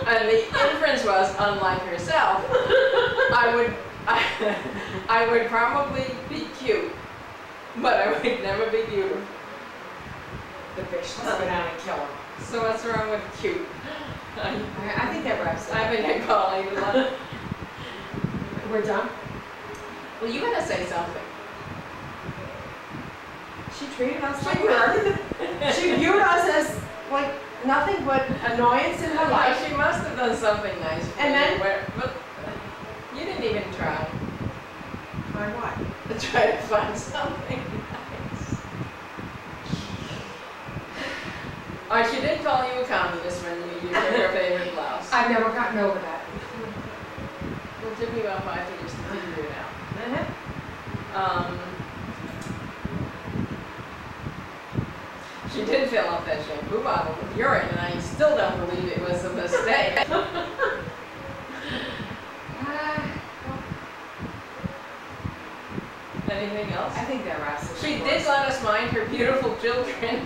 Speaker 8: And the inference was, unlike herself, I would probably be cute, but I would never be beautiful.
Speaker 7: The fish, let's go down and kill him.
Speaker 8: So what's wrong with cute?
Speaker 7: I think that wraps it up.
Speaker 8: I think I call you.
Speaker 7: We're done?
Speaker 8: Well, you gotta say something.
Speaker 7: She treated us like her. She viewed us as like nothing but annoyance in her life.
Speaker 8: She must have done something nice for
Speaker 7: And
Speaker 8: you,
Speaker 7: then-
Speaker 8: but you didn't even try.
Speaker 7: Try what?
Speaker 8: To try to find something nice. Oh, she did call you a communist when you used her favorite blouse.
Speaker 7: I've never gotten over that.
Speaker 8: It took me about 5 years to figure it out. She did fill up that shampoo bottle with urine, and I still don't believe it was a mistake. Anything else?
Speaker 7: I think that wraps it up.
Speaker 8: She did let us mind her beautiful children.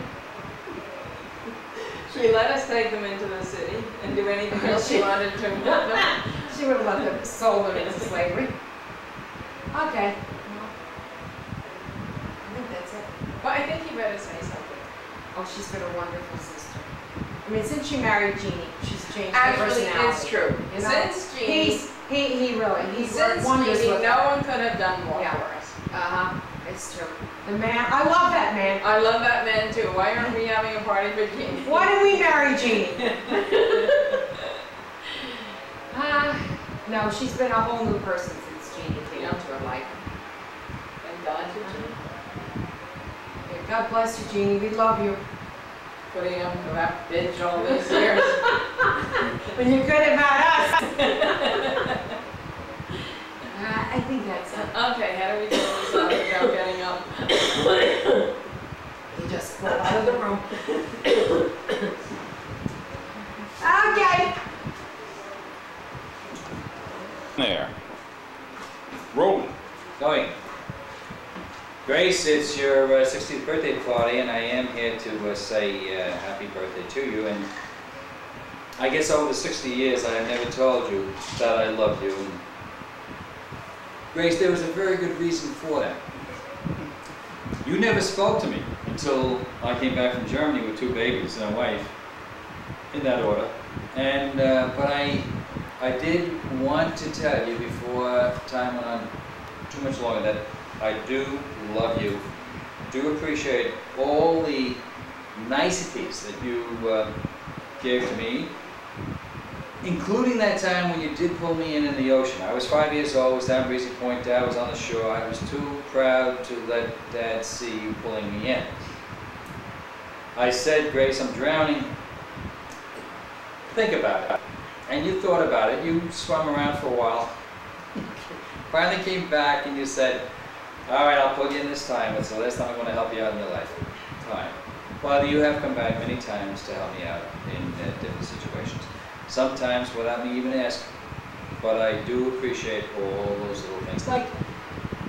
Speaker 8: She let us take them into the city and do anything else she wanted to.
Speaker 7: She would have let them sold them into slavery. Okay. Well, I think that's it.
Speaker 8: But I think you better say something.
Speaker 7: Oh, she's been a wonderful sister. I mean, since she married Jeannie, she's changed her
Speaker 8: Actually,
Speaker 7: personality.
Speaker 8: it's true.
Speaker 7: You know?
Speaker 8: Since Jeannie,
Speaker 7: He really, he's
Speaker 8: since
Speaker 7: wonders
Speaker 8: Jeannie,
Speaker 7: with
Speaker 8: no
Speaker 7: her.
Speaker 8: one could have done more
Speaker 7: Yeah.
Speaker 8: for us.
Speaker 7: It's true. The man, I love that man.
Speaker 8: I love that man too. Why aren't we having a party for Jeannie?
Speaker 7: Why did we marry Jeannie? No, she's been a whole new person since Jeannie came into her life.
Speaker 8: Thank God for Jeannie.
Speaker 7: Yeah, God bless you, Jeannie. We love you.
Speaker 8: Putting up with that bitch all these years.
Speaker 7: When you could have had us. I think that's it.
Speaker 8: Okay, how do we do this without getting up?
Speaker 7: You just pull out of the room. Okay.
Speaker 2: There. Rolling.
Speaker 14: Going. Grace, it's your 60th birthday party, and I am here to say happy birthday to you. And I guess over 60 years I have never told you that I love you. And Grace, there was a very good reason for that. You never spoke to me until I came back from Germany with 2 babies and a wife, in that order. And but I did want to tell you before time went on too much longer that I do love you, do appreciate all the niceties that you gave to me, including that time when you did pull me in the ocean. I was 5 years old, was down Gracie Point, Dad was on the shore. I was too proud to let Dad see you pulling me in. I said, Grace, I'm drowning. Think about it. And you thought about it. You swam around for a while. Finally came back and you said, all right, I'll pull you in this time. It's the last time I'm going to help you out in your life. Fine. Father, you have come back many times to help me out in different situations. Sometimes without me even asking. But I do appreciate all those little things. Like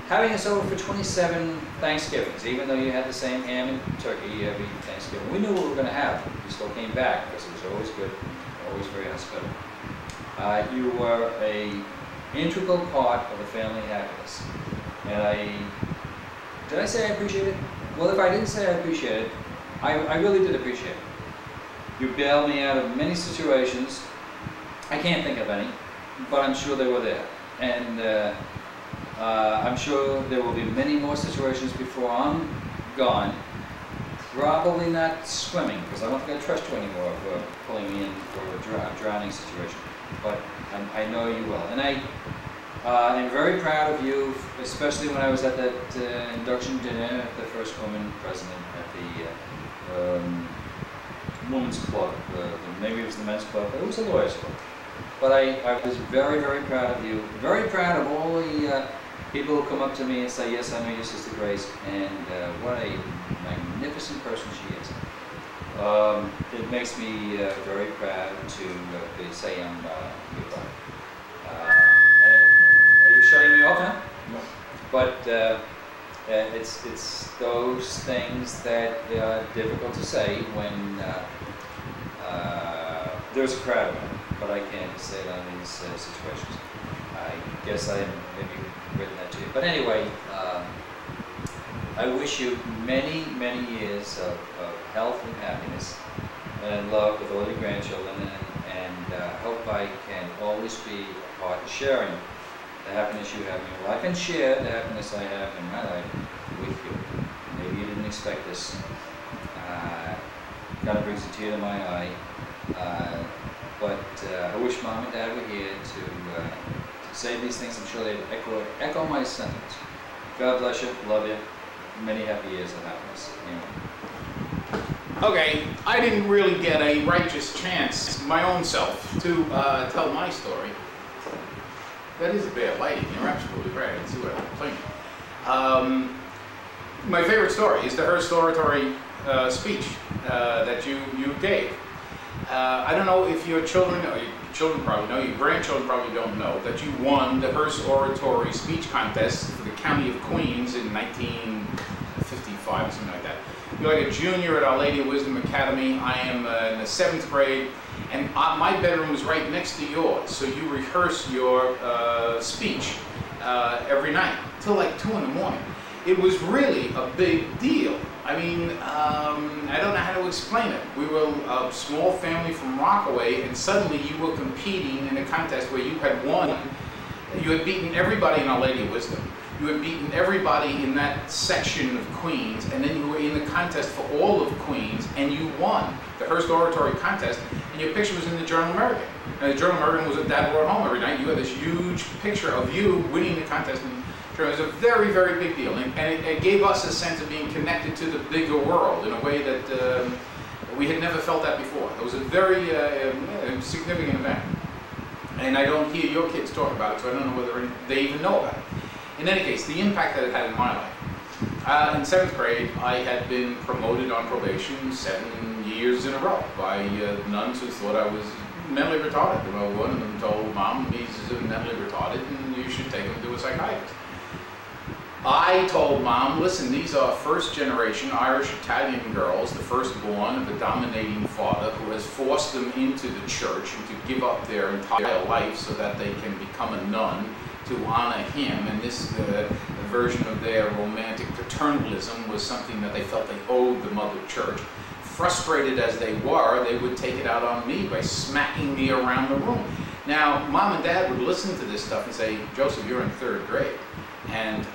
Speaker 14: having us over for 27 Thanksgivings, even though you had the same ham and turkey every Thanksgiving. We knew what we were going to have. We still came back because it was always good, always very hospitable. You were an integral part of the family happiness. And did I say I appreciate it? Well, if I didn't say I appreciate it, I really did appreciate it. You bailed me out of many situations. I can't think of any, but I'm sure they were there. And I'm sure there will be many more situations before I'm gone. Probably not swimming, because I don't think I trust you anymore for pulling me in for a drowning situation. But I know you will. And I'm very proud of you, especially when I was at that induction dinner, the first woman president at the women's club. Maybe it was the men's club, but it was a lawyers club. But I was very, very proud of you. Very proud of all the people who come up to me and say, yes, I know your sister Grace, and what a magnificent person she is. It makes me very proud to say I'm your brother. Are you shutting me off now? No. But it's those things that are difficult to say when there's a crowd around, but I can't say it on these situations. I guess I maybe written that to you. But anyway, I wish you many, many years of health and happiness and love with all your grandchildren, and hope I can always be a part of sharing the happiness you have in your life and share the happiness I have in my life with you. Maybe you didn't expect this. Kind of brings a tear to my eye. But I wish Mom and Dad were here to say these things. I'm sure they'd echo my sentiments. God bless you, love you, many happy years of happiness. Amen.
Speaker 2: Okay, I didn't really get a righteous chance, my own self, to tell my story. That is a bad lighting, you're absolutely right, I can see what I'm playing. My favorite story is the Hearst Oratory speech that you gave. I don't know if your children, or your children probably know, your grandchildren probably don't know, that you won the Hearst Oratory speech contest for the County of Queens in 1955 or something like that. You're like a junior at Our Lady of Wisdom Academy. I am in the 7th grade, and my bedroom is right next to yours, so you rehearse your speech every night till like 2 in the morning. It was really a big deal. I mean, I don't know how to explain it. We were a small family from Rockaway, and suddenly you were competing in a contest where you had won. You had beaten everybody in Our Lady of Wisdom. You had beaten everybody in that section of Queens, and then you were in the contest for all of Queens, and you won the Hearst Oratory contest, and your picture was in the Journal American. And the Journal American was at Dad brought home every night. You had this huge picture of you winning the contest. It was a very, very big deal, and it gave us a sense of being connected to the bigger world in a way that we had never felt that before. It was a very significant event, and I don't hear your kids talk about it, so I don't know whether they even know about it. In any case, the impact that it had in my life. In 7th grade, I had been promoted on probation 7 years in a row by nuns who thought I was mentally retarded. One of them told Mom, he's mentally retarded and you should take him to a psychiatrist. I told Mom, listen, these are first-generation Irish-Italian girls, the firstborn of a dominating father who has forced them into the church and to give up their entire life so that they can become a nun to honor him. And this version of their romantic paternalism was something that they felt they owed the Mother Church. Frustrated as they were, they would take it out on me by smacking me around the room. Now, Mom and Dad would listen to this stuff and say, Joseph, you're in 3rd grade. And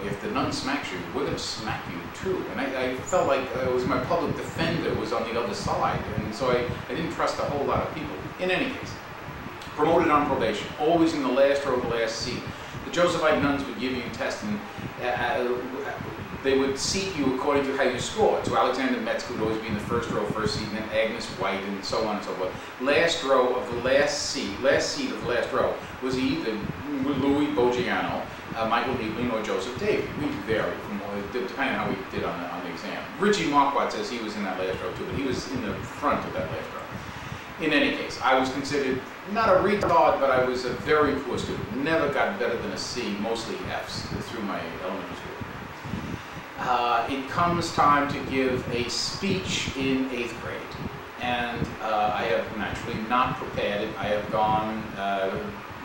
Speaker 2: if the nun smacks you, we're going to smack you too. And I felt like it was my public defender was on the other side. And so I didn't trust a whole lot of people. In any case, promoted on probation, always in the last row, the last seat. The Josephite nuns would give you a test, and they would seat you according to how you scored. So Alexander Metz would always be in the 1st row, 1st seat, and then Agnes White, and so on and so forth. Last row of the last seat of the last row was either Louis Bogiano, Michael Niebling, or Joseph Davy. We varied from depending on how we did on the exam. Richie Marquardt says he was in that last row too, but he was in the front of that last row. In any case, I was considered not a retard, but I was a very poor student. Never got better than a C, mostly Fs through my elementary school. It comes time to give a speech in 8th grade. And I have naturally not prepared it. I have gone,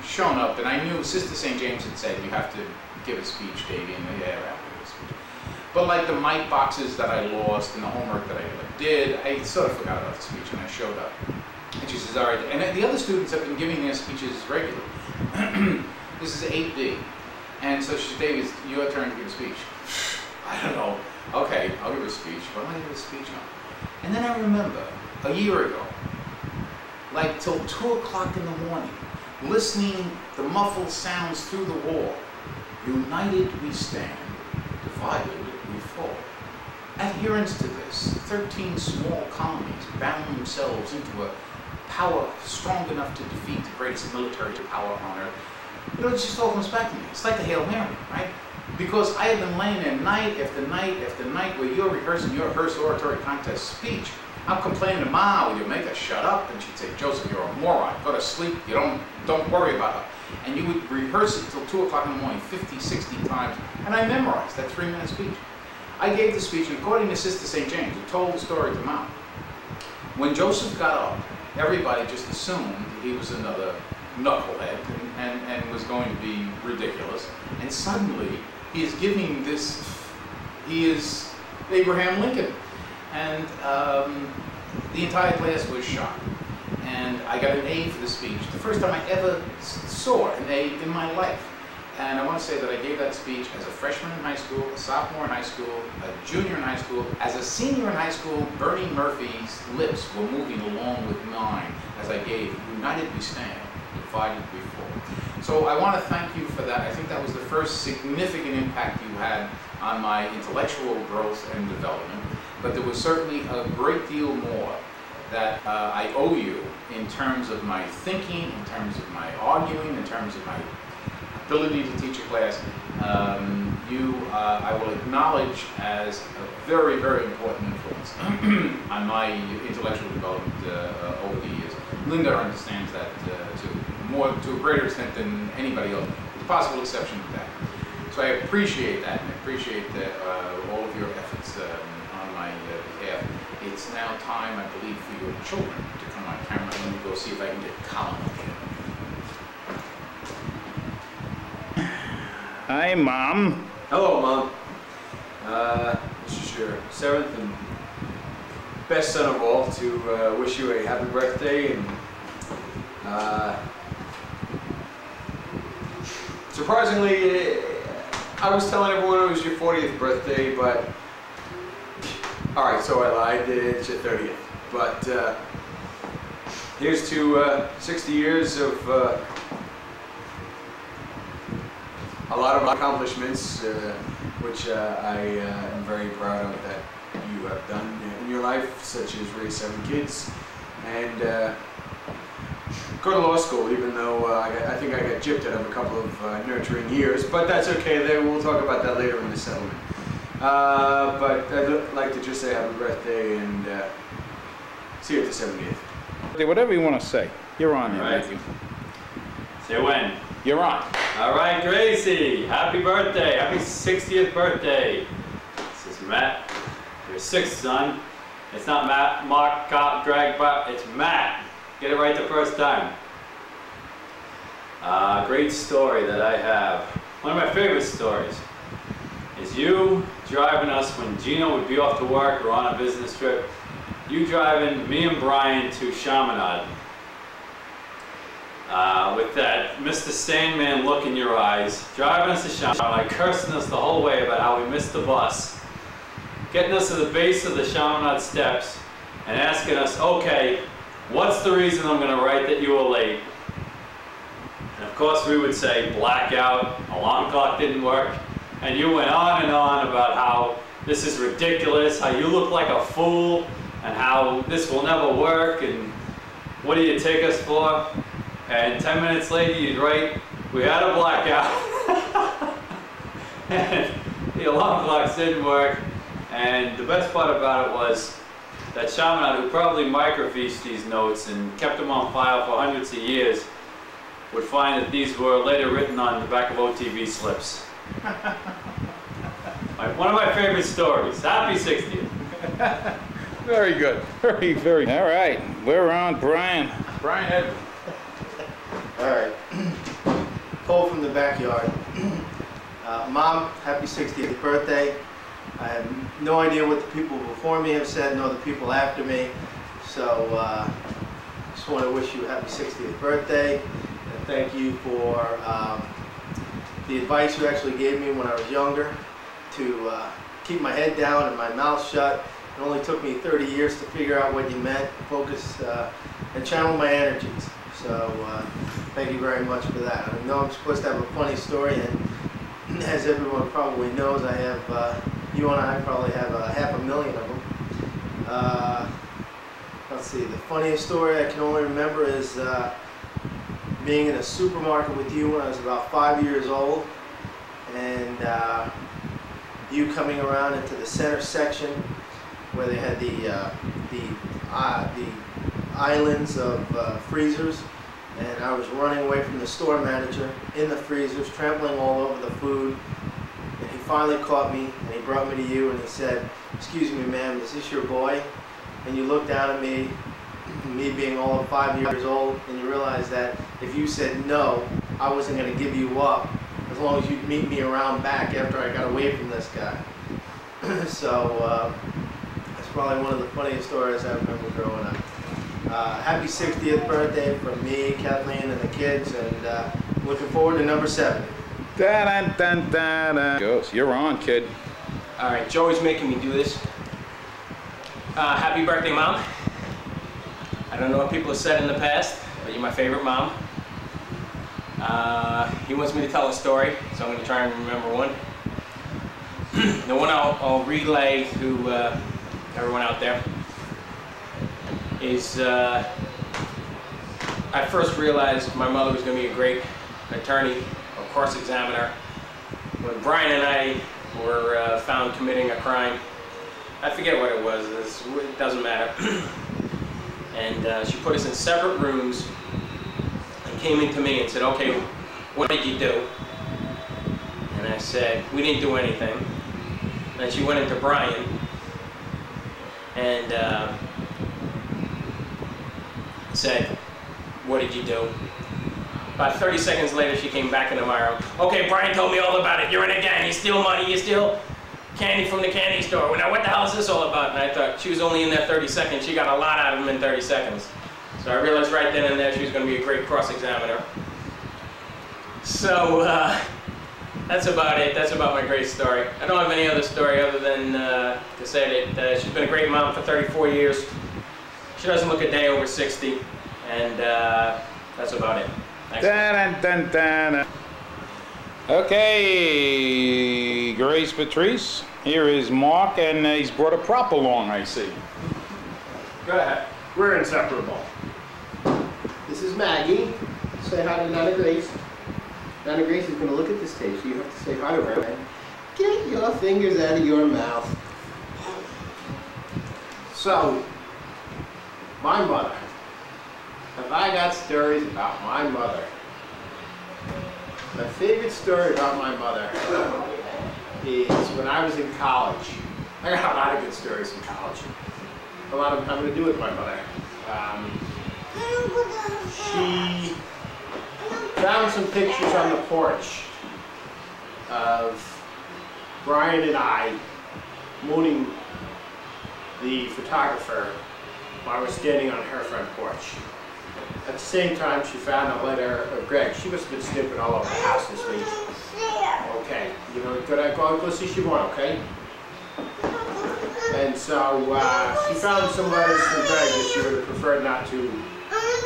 Speaker 2: shown up, and I knew Sister St. James had said, you have to give a speech, Davey, and yeah, I have to give a speech. But like the mic boxes that I lost and the homework that I did, I sort of forgot about the speech, and I showed up. And she says, all right, and the other students have been giving their speeches regularly. This is 8B. And so she said, Davey, it's your turn to give a speech. I don't know. Okay, I'll give a speech. What am I give a speech on? And then I remember, a year ago, like till 2 o'clock in the morning,
Speaker 12: listening the muffled sounds through the wall. United we stand, divided we fall. Adherence to this, 13 small colonies bound themselves into a power strong enough to defeat the greatest military power on earth. You know, it just all comes back to me. It's like the Hail Mary, right? Because I have been laying there night after night after night where you're rehearsing your rehearsed oratory contest speech. I'm complaining to Ma, will you make her shut up? And she'd say, Joseph, you're a moron. Go to sleep. You don't worry about her. And you would rehearse it till 2 o'clock in the morning, 50, 60 times. And I memorized that 3-minute speech. I gave the speech, and according to Sister St. James, who told the story to Mom, when Joseph got up, everybody just assumed he was another knucklehead and was going to be ridiculous. And suddenly, he is giving this, he is Abraham Lincoln. And the entire class was shocked. And I got an A for the speech, the first time I ever saw an A in my life. And I want to say that I gave that speech as a freshman in high school, a sophomore in high school, a junior in high school. As a senior in high school, Bernie Murphy's lips were moving along with mine as I gave United We Stand, Divided We Fall. So I want to thank you for that. I think that was the first significant impact you had on my intellectual growth and development. But there was certainly a great deal more that I owe you in terms of my thinking, in terms of my arguing, in terms of my ability to teach a class. I will acknowledge as a very, very important influence on my intellectual development over the years. Linda understands that to a greater extent than anybody else, with a possible exception to that. So I appreciate that, and I appreciate all of your efforts on my behalf. It's now time, I believe, for your children to come on camera. Let me go see if I can get Colin up here. Hi, Mom.
Speaker 15: Hello, Mom. This is your 7th and best son of all to wish you a happy birthday. And surprisingly, I was telling everyone it was your 40th birthday, but all right, so I lied. It's your 30th. But here's to 60 years of a lot of accomplishments, which I am very proud of that you have done in your life, such as raise 7 kids and go to law school, even though I think I got gypped out of a couple of nurturing years, but that's okay. We'll talk about that later in the settlement. But I'd like to just say happy birthday and see you at the 70th.
Speaker 2: Whatever you want to say. You're on there,
Speaker 16: right.
Speaker 2: Matthew.
Speaker 16: Say when.
Speaker 2: You're on.
Speaker 16: All right, Gracie, happy birthday. Happy 60th birthday. This is Matt, your 6th son. It's not Matt, Mark, Drag, but it's Matt. Get it right the first time. Great story that I have. One of my favorite stories is you driving us when Gino would be off to work or on a business trip. You driving me and Brian to Chaminade. With that Mr. Sandman look in your eyes, driving us to Chaminade, cursing us the whole way about how we missed the bus, getting us to the base of the Chaminade steps and asking us, okay, what's the reason I'm going to write that you were late? And of course we would say blackout, alarm clock didn't work, and you went on and on about how this is ridiculous, how you look like a fool, and how this will never work, and what do you take us for? And 10 minutes later, you'd write, we had a blackout. And the alarm clocks didn't work. And the best part about it was that Chaminade, who probably microfiched these notes and kept them on file for hundreds of years, would find that these were later written on the back of OTV slips. One of my favorite stories. Happy 60th.
Speaker 2: Very good. Very, very. All right. We're on Brian. Brian Edwards.
Speaker 17: All right. Cole from the backyard. Mom, happy 60th birthday. I have no idea what the people before me have said, nor the people after me. So just want to wish you a happy 60th birthday. And thank you for the advice you actually gave me when I was younger to keep my head down and my mouth shut. It only took me 30 years to figure out what you meant, focus, and channel my energies. So thank you very much for that. I know I'm supposed to have a funny story, and as everyone probably knows, I have, you and I probably have 500,000 of them. Let's see, the funniest story I can only remember is being in a supermarket with you when I was about 5 years old, and you coming around into the center section where they had the islands of freezers, and I was running away from the store manager in the freezers, trampling all over the food, and he finally caught me, and he brought me to you, and he said, "Excuse me, ma'am, is this your boy?" And you looked down at me, me being all of 5 years old, and you realized that if you said no, I wasn't going to give you up as long as you'd meet me around back after I got away from this guy. So that's probably one of the funniest stories I remember growing up. Happy 60th birthday from me, Kathleen, and the kids, and looking forward to number 7.
Speaker 2: Goes. You're on, kid.
Speaker 18: All right, Joey's making me do this. Happy birthday, Mom. I don't know what people have said in the past, but you're my favorite mom. He wants me to tell a story, so I'm going to try and remember one. The one I'll relay to everyone out there is I first realized my mother was going to be a great attorney or course examiner when Brian and I were found committing a crime. I forget what it was, it doesn't matter. And she put us in separate rooms and came into me and said, "Okay, what did you do?" And I said, "We didn't do anything." And then she went into Brian and said, "What did you do?" About 30 seconds later, she came back into my room. "Okay, Brian told me all about it. You're in a gang. You steal money. You steal candy from the candy store. Now, what the hell is this all about?" And I thought she was only in there 30 seconds. She got a lot out of him in 30 seconds. So I realized right then and there she was going to be a great cross-examiner. So that's about it. That's about my great story. I don't have any other story other than to say that she's been a great mom for 34 years. She doesn't look a day over 60. And that's about it. Thanks.
Speaker 2: Okay, Grace Patrice. Here is Mark, and he's brought a prop along, I see.
Speaker 17: Go ahead. We're inseparable. This is Maggie. Say hi to Nana Grace. Nana Grace is going to look at this tape, so you have to say hi to her. And get your fingers out of your mouth. So, my mother. Have I got stories about my mother? My favorite story about my mother is when I was in college. I got a lot of good stories in college. A lot of them having to do with my mother. She found some pictures on the porch of Brian and I mooning the photographer while we're standing on her front porch. At the same time, she found a letter of Greg. She must have been snooping all over the house this week. Okay, you know, go see Siobhan, okay? And so she found some letters from Greg that she would have preferred not to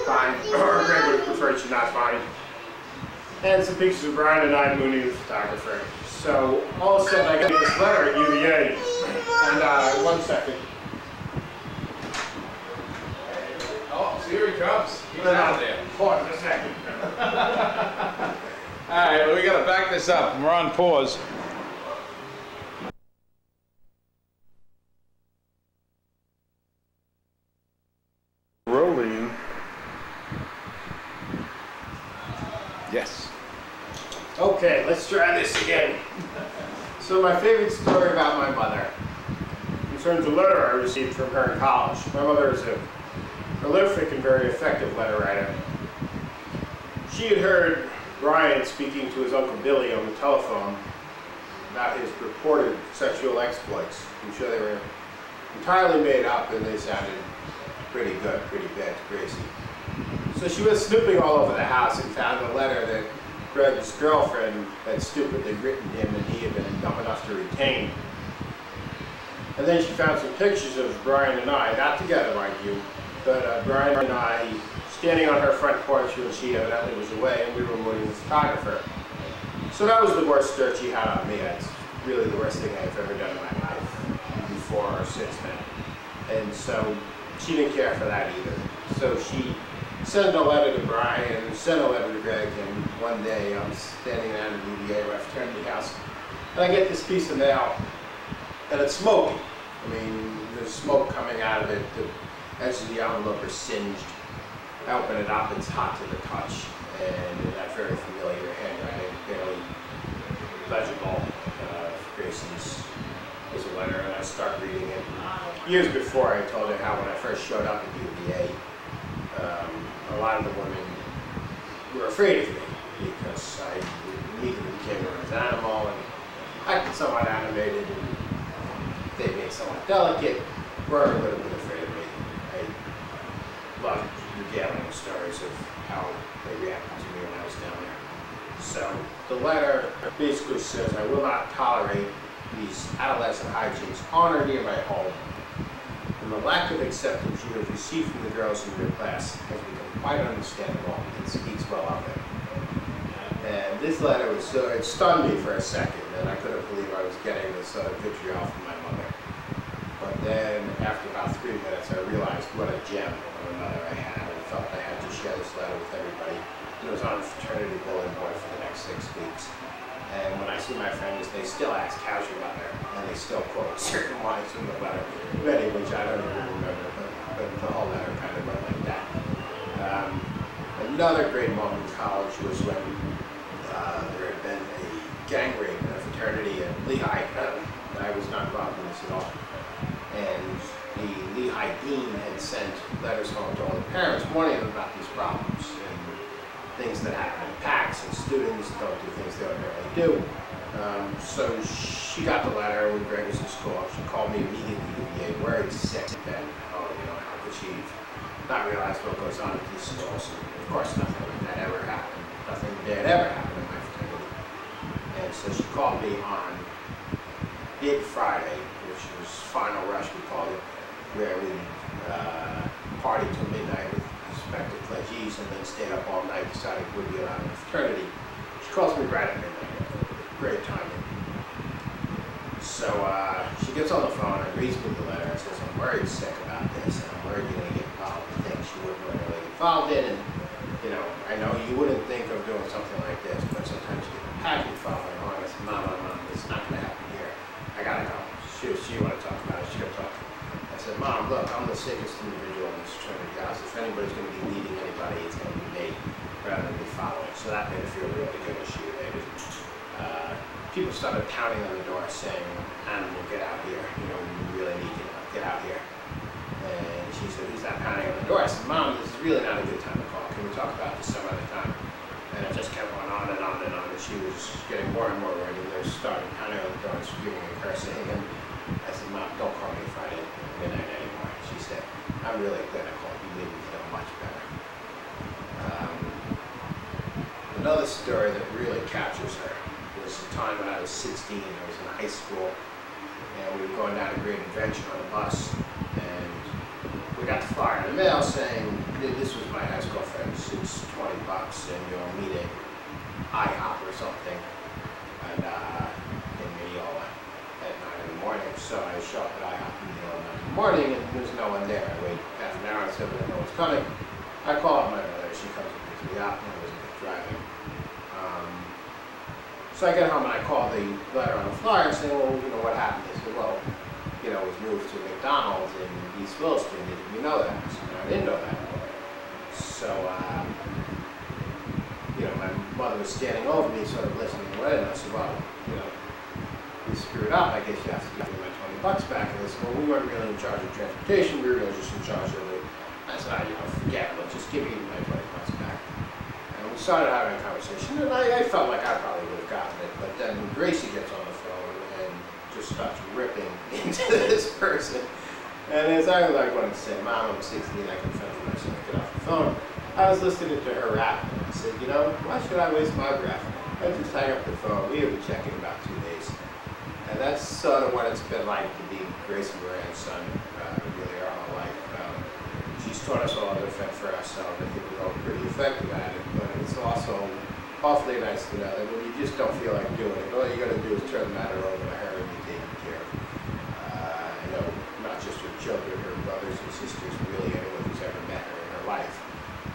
Speaker 17: find, or Greg would have preferred she not find. And some pictures of Brian and I mooning the photographer. So all of a sudden, I got this letter at UVA. And 1 second.
Speaker 2: Oh, here he comes. He's out there.
Speaker 17: Pause a second.
Speaker 2: All right, well, we got to back this up. We're on pause. Rolling. Yes.
Speaker 17: Okay, let's try this again. So my favorite story about my mother concerns a letter I received from her in college. My mother is a prolific and very effective letter writer. She had heard Brian speaking to his Uncle Billy on the telephone about his reported sexual exploits. I'm sure they were entirely made up and they sounded pretty good, pretty bad to Gracie. So she was snooping all over the house and found a letter that Greg's girlfriend had stupidly written him and he had been dumb enough to retain. And then she found some pictures of Brian and I, not together, mind you, but Brian and I
Speaker 18: standing on her front porch when she evidently was away, and we were moving the photographer. So that was the worst dirt she had on me. That's really the worst thing I've ever done in my life, before or since then. And so she didn't care for that either. So she sent a letter to Brian, sent a letter to Greg, and one day I'm standing at a UVA, my fraternity house, and I get this piece of mail, and it's smoky. I mean, there's smoke coming out of it. The edge of the envelope is singed. I open it up, it's hot to the touch, and in that very familiar handwriting, barely legible, Gracie's is a letter, and I start reading it. Years before, I told her how when I first showed up at UVA, a lot of the women were afraid of me because I immediately became known as an animal and acted somewhat animated, and they made somewhat delicate, were a little bit afraid of me. I loved regaling stories of how they reacted to me when I was down there. So the letter basically says, I will not tolerate these adolescent hijinks on or near my home, and the lack of acceptance you have received from the girls in your class has become quite understandable and speaks well of it. And this letter was so, it stunned me for a second, and I couldn't believe I was getting this sort of vitriol from my mother. But then, after about 3 minutes, I realized what a gem of a mother I had, and felt I had to share this letter with everybody. It was on the fraternity bulletin board for the next 6 weeks. And when I see my friends, they still ask, how's your mother? And they still quote certain lines from the letter, many which I don't even remember, but the whole letter kind of went like that. Another great moment in college was when there had been a gang rape in a fraternity at Lehigh. I was not involved in this at all. And the Lehigh dean had sent letters home to all the parents warning them about these problems and things that happen in packs, and students don't do things they ordinarily do. So she got the letter when Greg was in school. She called me immediately, UVA, worried sick, and how could she not realize what goes on at these schools? And of course, nothing like that ever happened. Nothing bad ever happened in my fraternity. And so she called me on Big Friday, which was final rush, we called it, where we partied till midnight with respective pledgees and then stayed up all night deciding who would be allowed in the fraternity. She calls me right at midnight. Great timing. So she gets on the phone and reads me the letter and says, I'm worried sick about this, and I'm worried you're going to get involved in things you wouldn't really get involved in, and I know you wouldn't think of doing something like this, but sometimes you get a package following along. I said, Mom, it's not going to happen here. I gotta go. She want to talk about it, she gotta talk. I said, Mom, look, I'm the sickest individual in this fraternity house. If anybody's going to be leading anybody, it's going to be me, rather than me following. So that made her feel really good when she related. People started pounding on the door saying, Animal, get out here. We really need you. Get out here. And she said, who's that pounding on the door? I said, Mom, this is really not a good time to call. Can we talk about this some other time? And it just kept going on and on and on. And she was getting more and more worried. And they started pounding on the door and screaming and cursing. And I said, Mom, don't call me Friday midnight anymore. She said, I'm really glad I called you. You made me feel much better. Another story that really captures her was the time when I was 16. I was in high school, and we were going down to Great Invention on a bus, and we got the flyer in the mail saying, this was my high school friends, it's $20 and you'll meet at IHOP or something, and in Mineola at 9 in the morning. So I show up at IHOP in Mineola at 9 in the morning, and there's no one there. I wait half an hour and said, I know what's coming. I call up my mother, she comes and picks me up, and I wasn't driving. So I get home and I call the letter on the flyer and say, well, what happened? They said, well, it was moved to McDonald's in East Williston. Did you know that? I said, no, I didn't know that. So, my mother was standing over me, sort of listening to it, and I said, well, you screwed up. I guess you have to give me my $20 back. And they said, well, we weren't really in charge of transportation. We were really just in charge of it. I said, forget it. Let's just give me my $20 back. We started having a conversation, and I felt like I probably would have gotten it, but then Gracie gets on the phone and just starts ripping into this person. And as I wanted to say, Mom, I'm 16, I can fend for myself, get off the phone, I was listening to her rap, and I said, why should I waste my breath? I just hang up the phone. We'll be checking in about 2 days. And that's sort of what it's been like to be Gracie Moran's son, really our whole life. She's
Speaker 19: taught us all how to fend for ourselves. I think we're all pretty effective at it, but it's also awfully nice to know that when you just don't feel like doing it, all you got to do is turn the matter over to her and you take care of it. I know not just her children, her brothers and sisters, really anyone who's ever met her in her life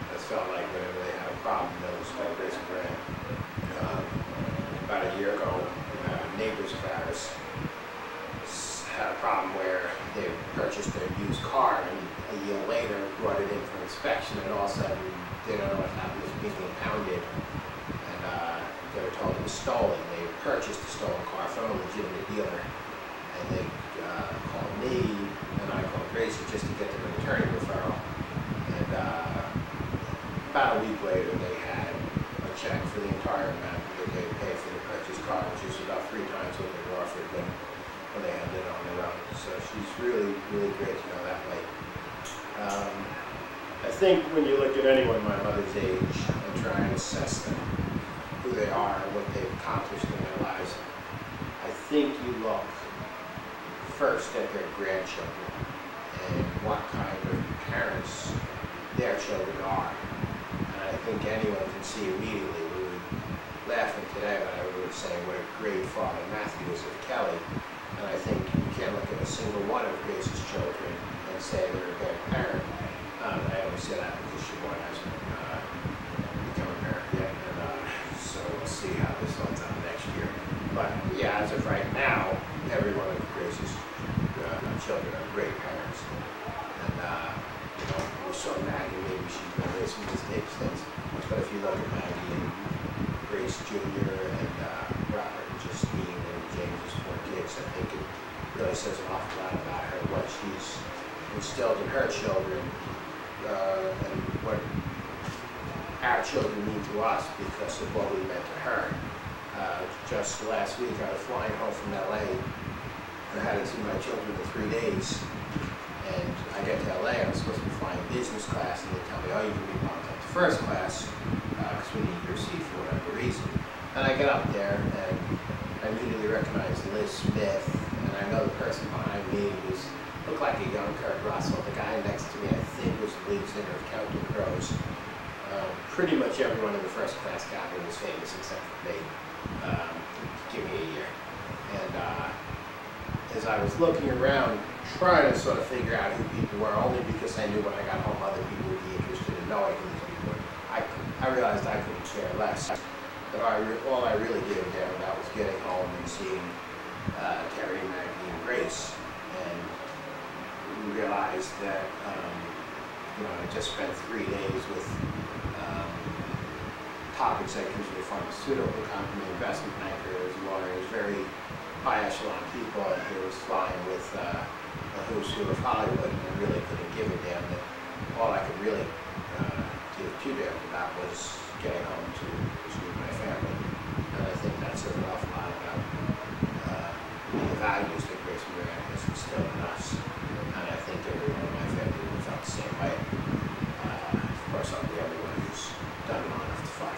Speaker 19: has felt like whenever they had a problem, they'll just call Gracie Moran. About a year ago, neighbors of ours had a problem where they purchased a used car and a year later brought it in for inspection, and all of a sudden they don't know what happened. It was being impounded, and they were told it was stolen. They purchased a stolen car from a legitimate dealer, and they called me, and I called Gracie just to get them an attorney referral. And about a week later, they had a check for the entire amount that they paid for the purchased car, which is about 3 times what they were offered when they had it on their own. So she's really, really great to know that way. I think when you look at anyone my mother's age and try and assess them, who they are, what they've accomplished in their lives, I think you look first at their grandchildren and what kind of parents their children are. And I think anyone can see immediately. We were laughing today when I was saying what a great father Matthew is of Kelly. And I think you can't look at a single one of Gracie's children and say they're a bad parent. I only say that because she hasn't become a parent yet. And so we'll see how this ends up next year. But yeah, as of right now, every one of Gracie's children are great parents. And you know, we saw Maggie, maybe she's made some mistakes, things. But if you look at Maggie and Grace Jr. and Robert and Justine and James's 4 kids, I think it really says an awful lot about her, what she's instilled in her children, and what our children mean to us because of what we meant to her. Just last week I was flying home from LA. I hadn't seen my children in 3 days, and I get to LA, I'm supposed to be flying business class, and they tell me, oh, you can be bumped up to first class because we need your seat for whatever reason. And I get up there and I immediately recognize Liz Smith, and I know the person behind me looked like a young Kurt Russell. The guy next to me, I think, was the lead singer of Counting Crows. Pretty much everyone in the first class cabin was famous except for me. Give me a year. And as I was looking around, trying to sort of figure out who people were, only because I knew when I got home other people would be interested in knowing who these people were, I realized I couldn't care less. But all I really gave a damn about was getting home and seeing Terry, Maggie, and Grace. And we realized that you know, I just spent 3 days with top executives of the pharmaceutical company, investment bankers, lawyers, very high echelon people, and he was flying with the who's who of Hollywood, and I really couldn't give a damn that all I could really give two damns about was getting home to my family. And I think that says an awful lot about the values that Grace Moran has instilled in us. And I think everyone in my family felt the same way. Of course, I'm the only one who's done long enough to fly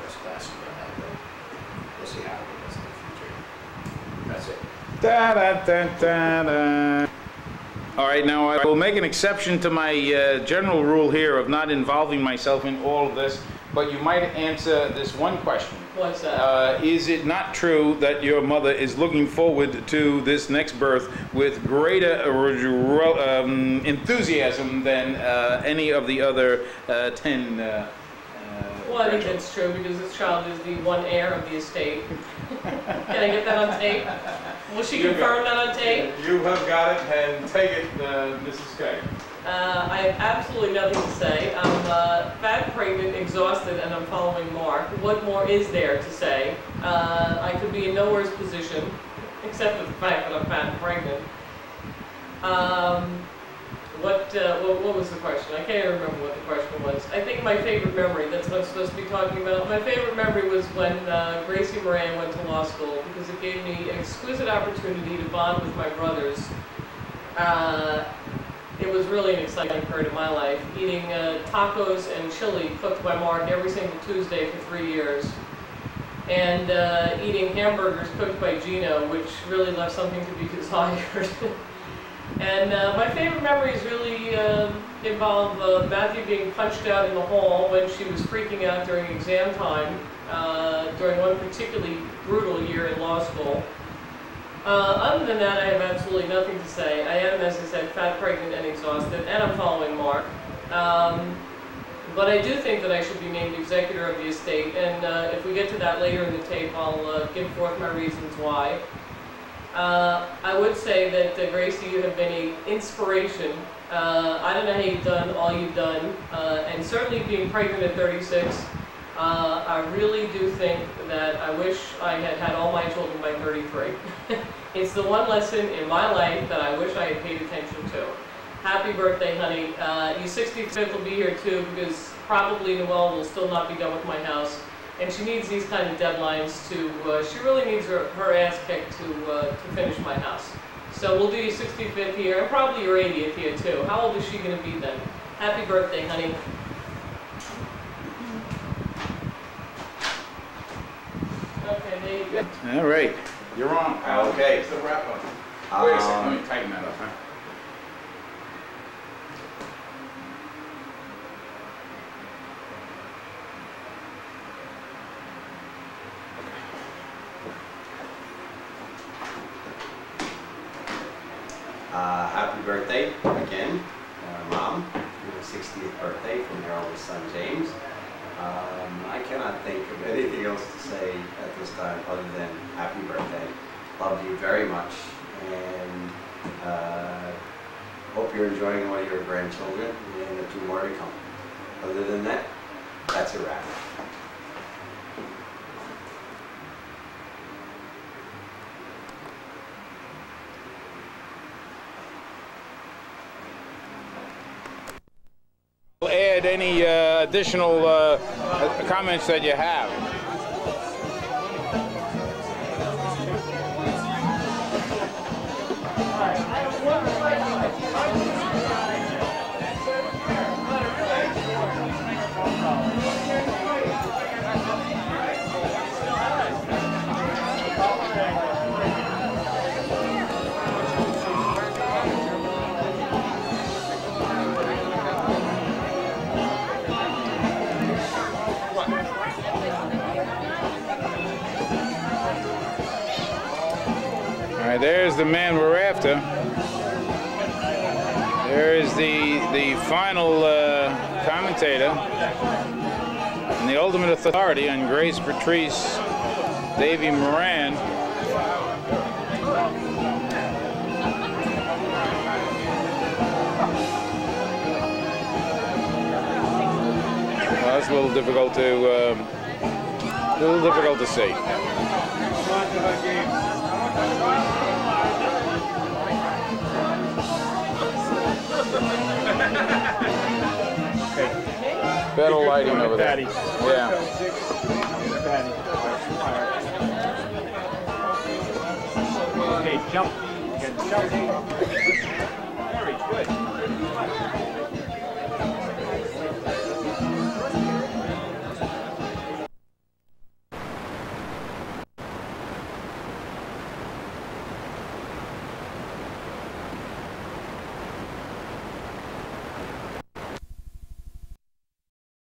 Speaker 19: first class in my life, but we'll see how it goes in the future. That's it.
Speaker 2: Da, da, da, da, da. All right, now I will make an exception to my general rule here of not involving myself in all of this, but you might answer this one question.
Speaker 20: What's that?
Speaker 2: Is it not true that your mother is looking forward to this next birth with greater enthusiasm than any of the other 10?
Speaker 20: Well, I think that's true because this child is the one heir of the estate. Can I get that on tape? Will she confirm that on tape?
Speaker 2: You have got it, and take it, Mrs. Kay.
Speaker 20: I have absolutely nothing to say. I'm fat, pregnant, exhausted, and I'm following Mark. What more is there to say? I could be in no worse position, except for the fact that I'm fat and pregnant. What was the question? I can't even remember what the question was. I think my favorite memory, that's what I'm supposed to be talking about. My favorite memory was when Gracie Moran went to law school because it gave me an exquisite opportunity to bond with my brothers. It was really an exciting period of my life, eating tacos and chili cooked by Mark every single Tuesday for 3 years, and eating hamburgers cooked by Gino, which really left something to be desired. And my favorite memory is really involve Matthew being punched out in the hall when she was freaking out during exam time, during one particularly brutal year in law school. Other than that, I have absolutely nothing to say. I am, as I said, fat, pregnant, and exhausted, and I'm following Mark. But I do think that I should be named executor of the estate, and if we get to that later in the tape, I'll give forth my reasons why. I would say that, Gracie, you have been an inspiration. I don't know how you've done all you've done, and certainly being pregnant at 36, I really do think that I wish I had had all my children by 33. It's the one lesson in my life that I wish I had paid attention to. Happy birthday, honey. Your 65th will be here too, because probably Noelle will still not be done with my house. And she needs these kind of deadlines to, she really needs her ass kicked to finish my house. So we'll do your 65th here, and probably your 80th here too. How old is she going to be then? Happy birthday, honey. Okay, there you go.
Speaker 2: All right.
Speaker 12: You're on.
Speaker 5: Okay.
Speaker 12: It's the wrap up. Wait a second, let me tighten that up, huh?
Speaker 5: Happy birthday again, Mom. Your 60th birthday from your oldest son, James. I cannot think of anything else to say at this time other than happy birthday. Love you very much, and hope you're enjoying all your grandchildren and the 2 more to come. Other than that, that's a wrap.
Speaker 2: Add any additional comments that you have. There's the man we're after. There is the final commentator and the ultimate authority on Grace Patrice Davy Moran. Well, that's a little difficult to see. Better lighting over there. Yeah.
Speaker 11: Okay, jump. Good jump. Very good.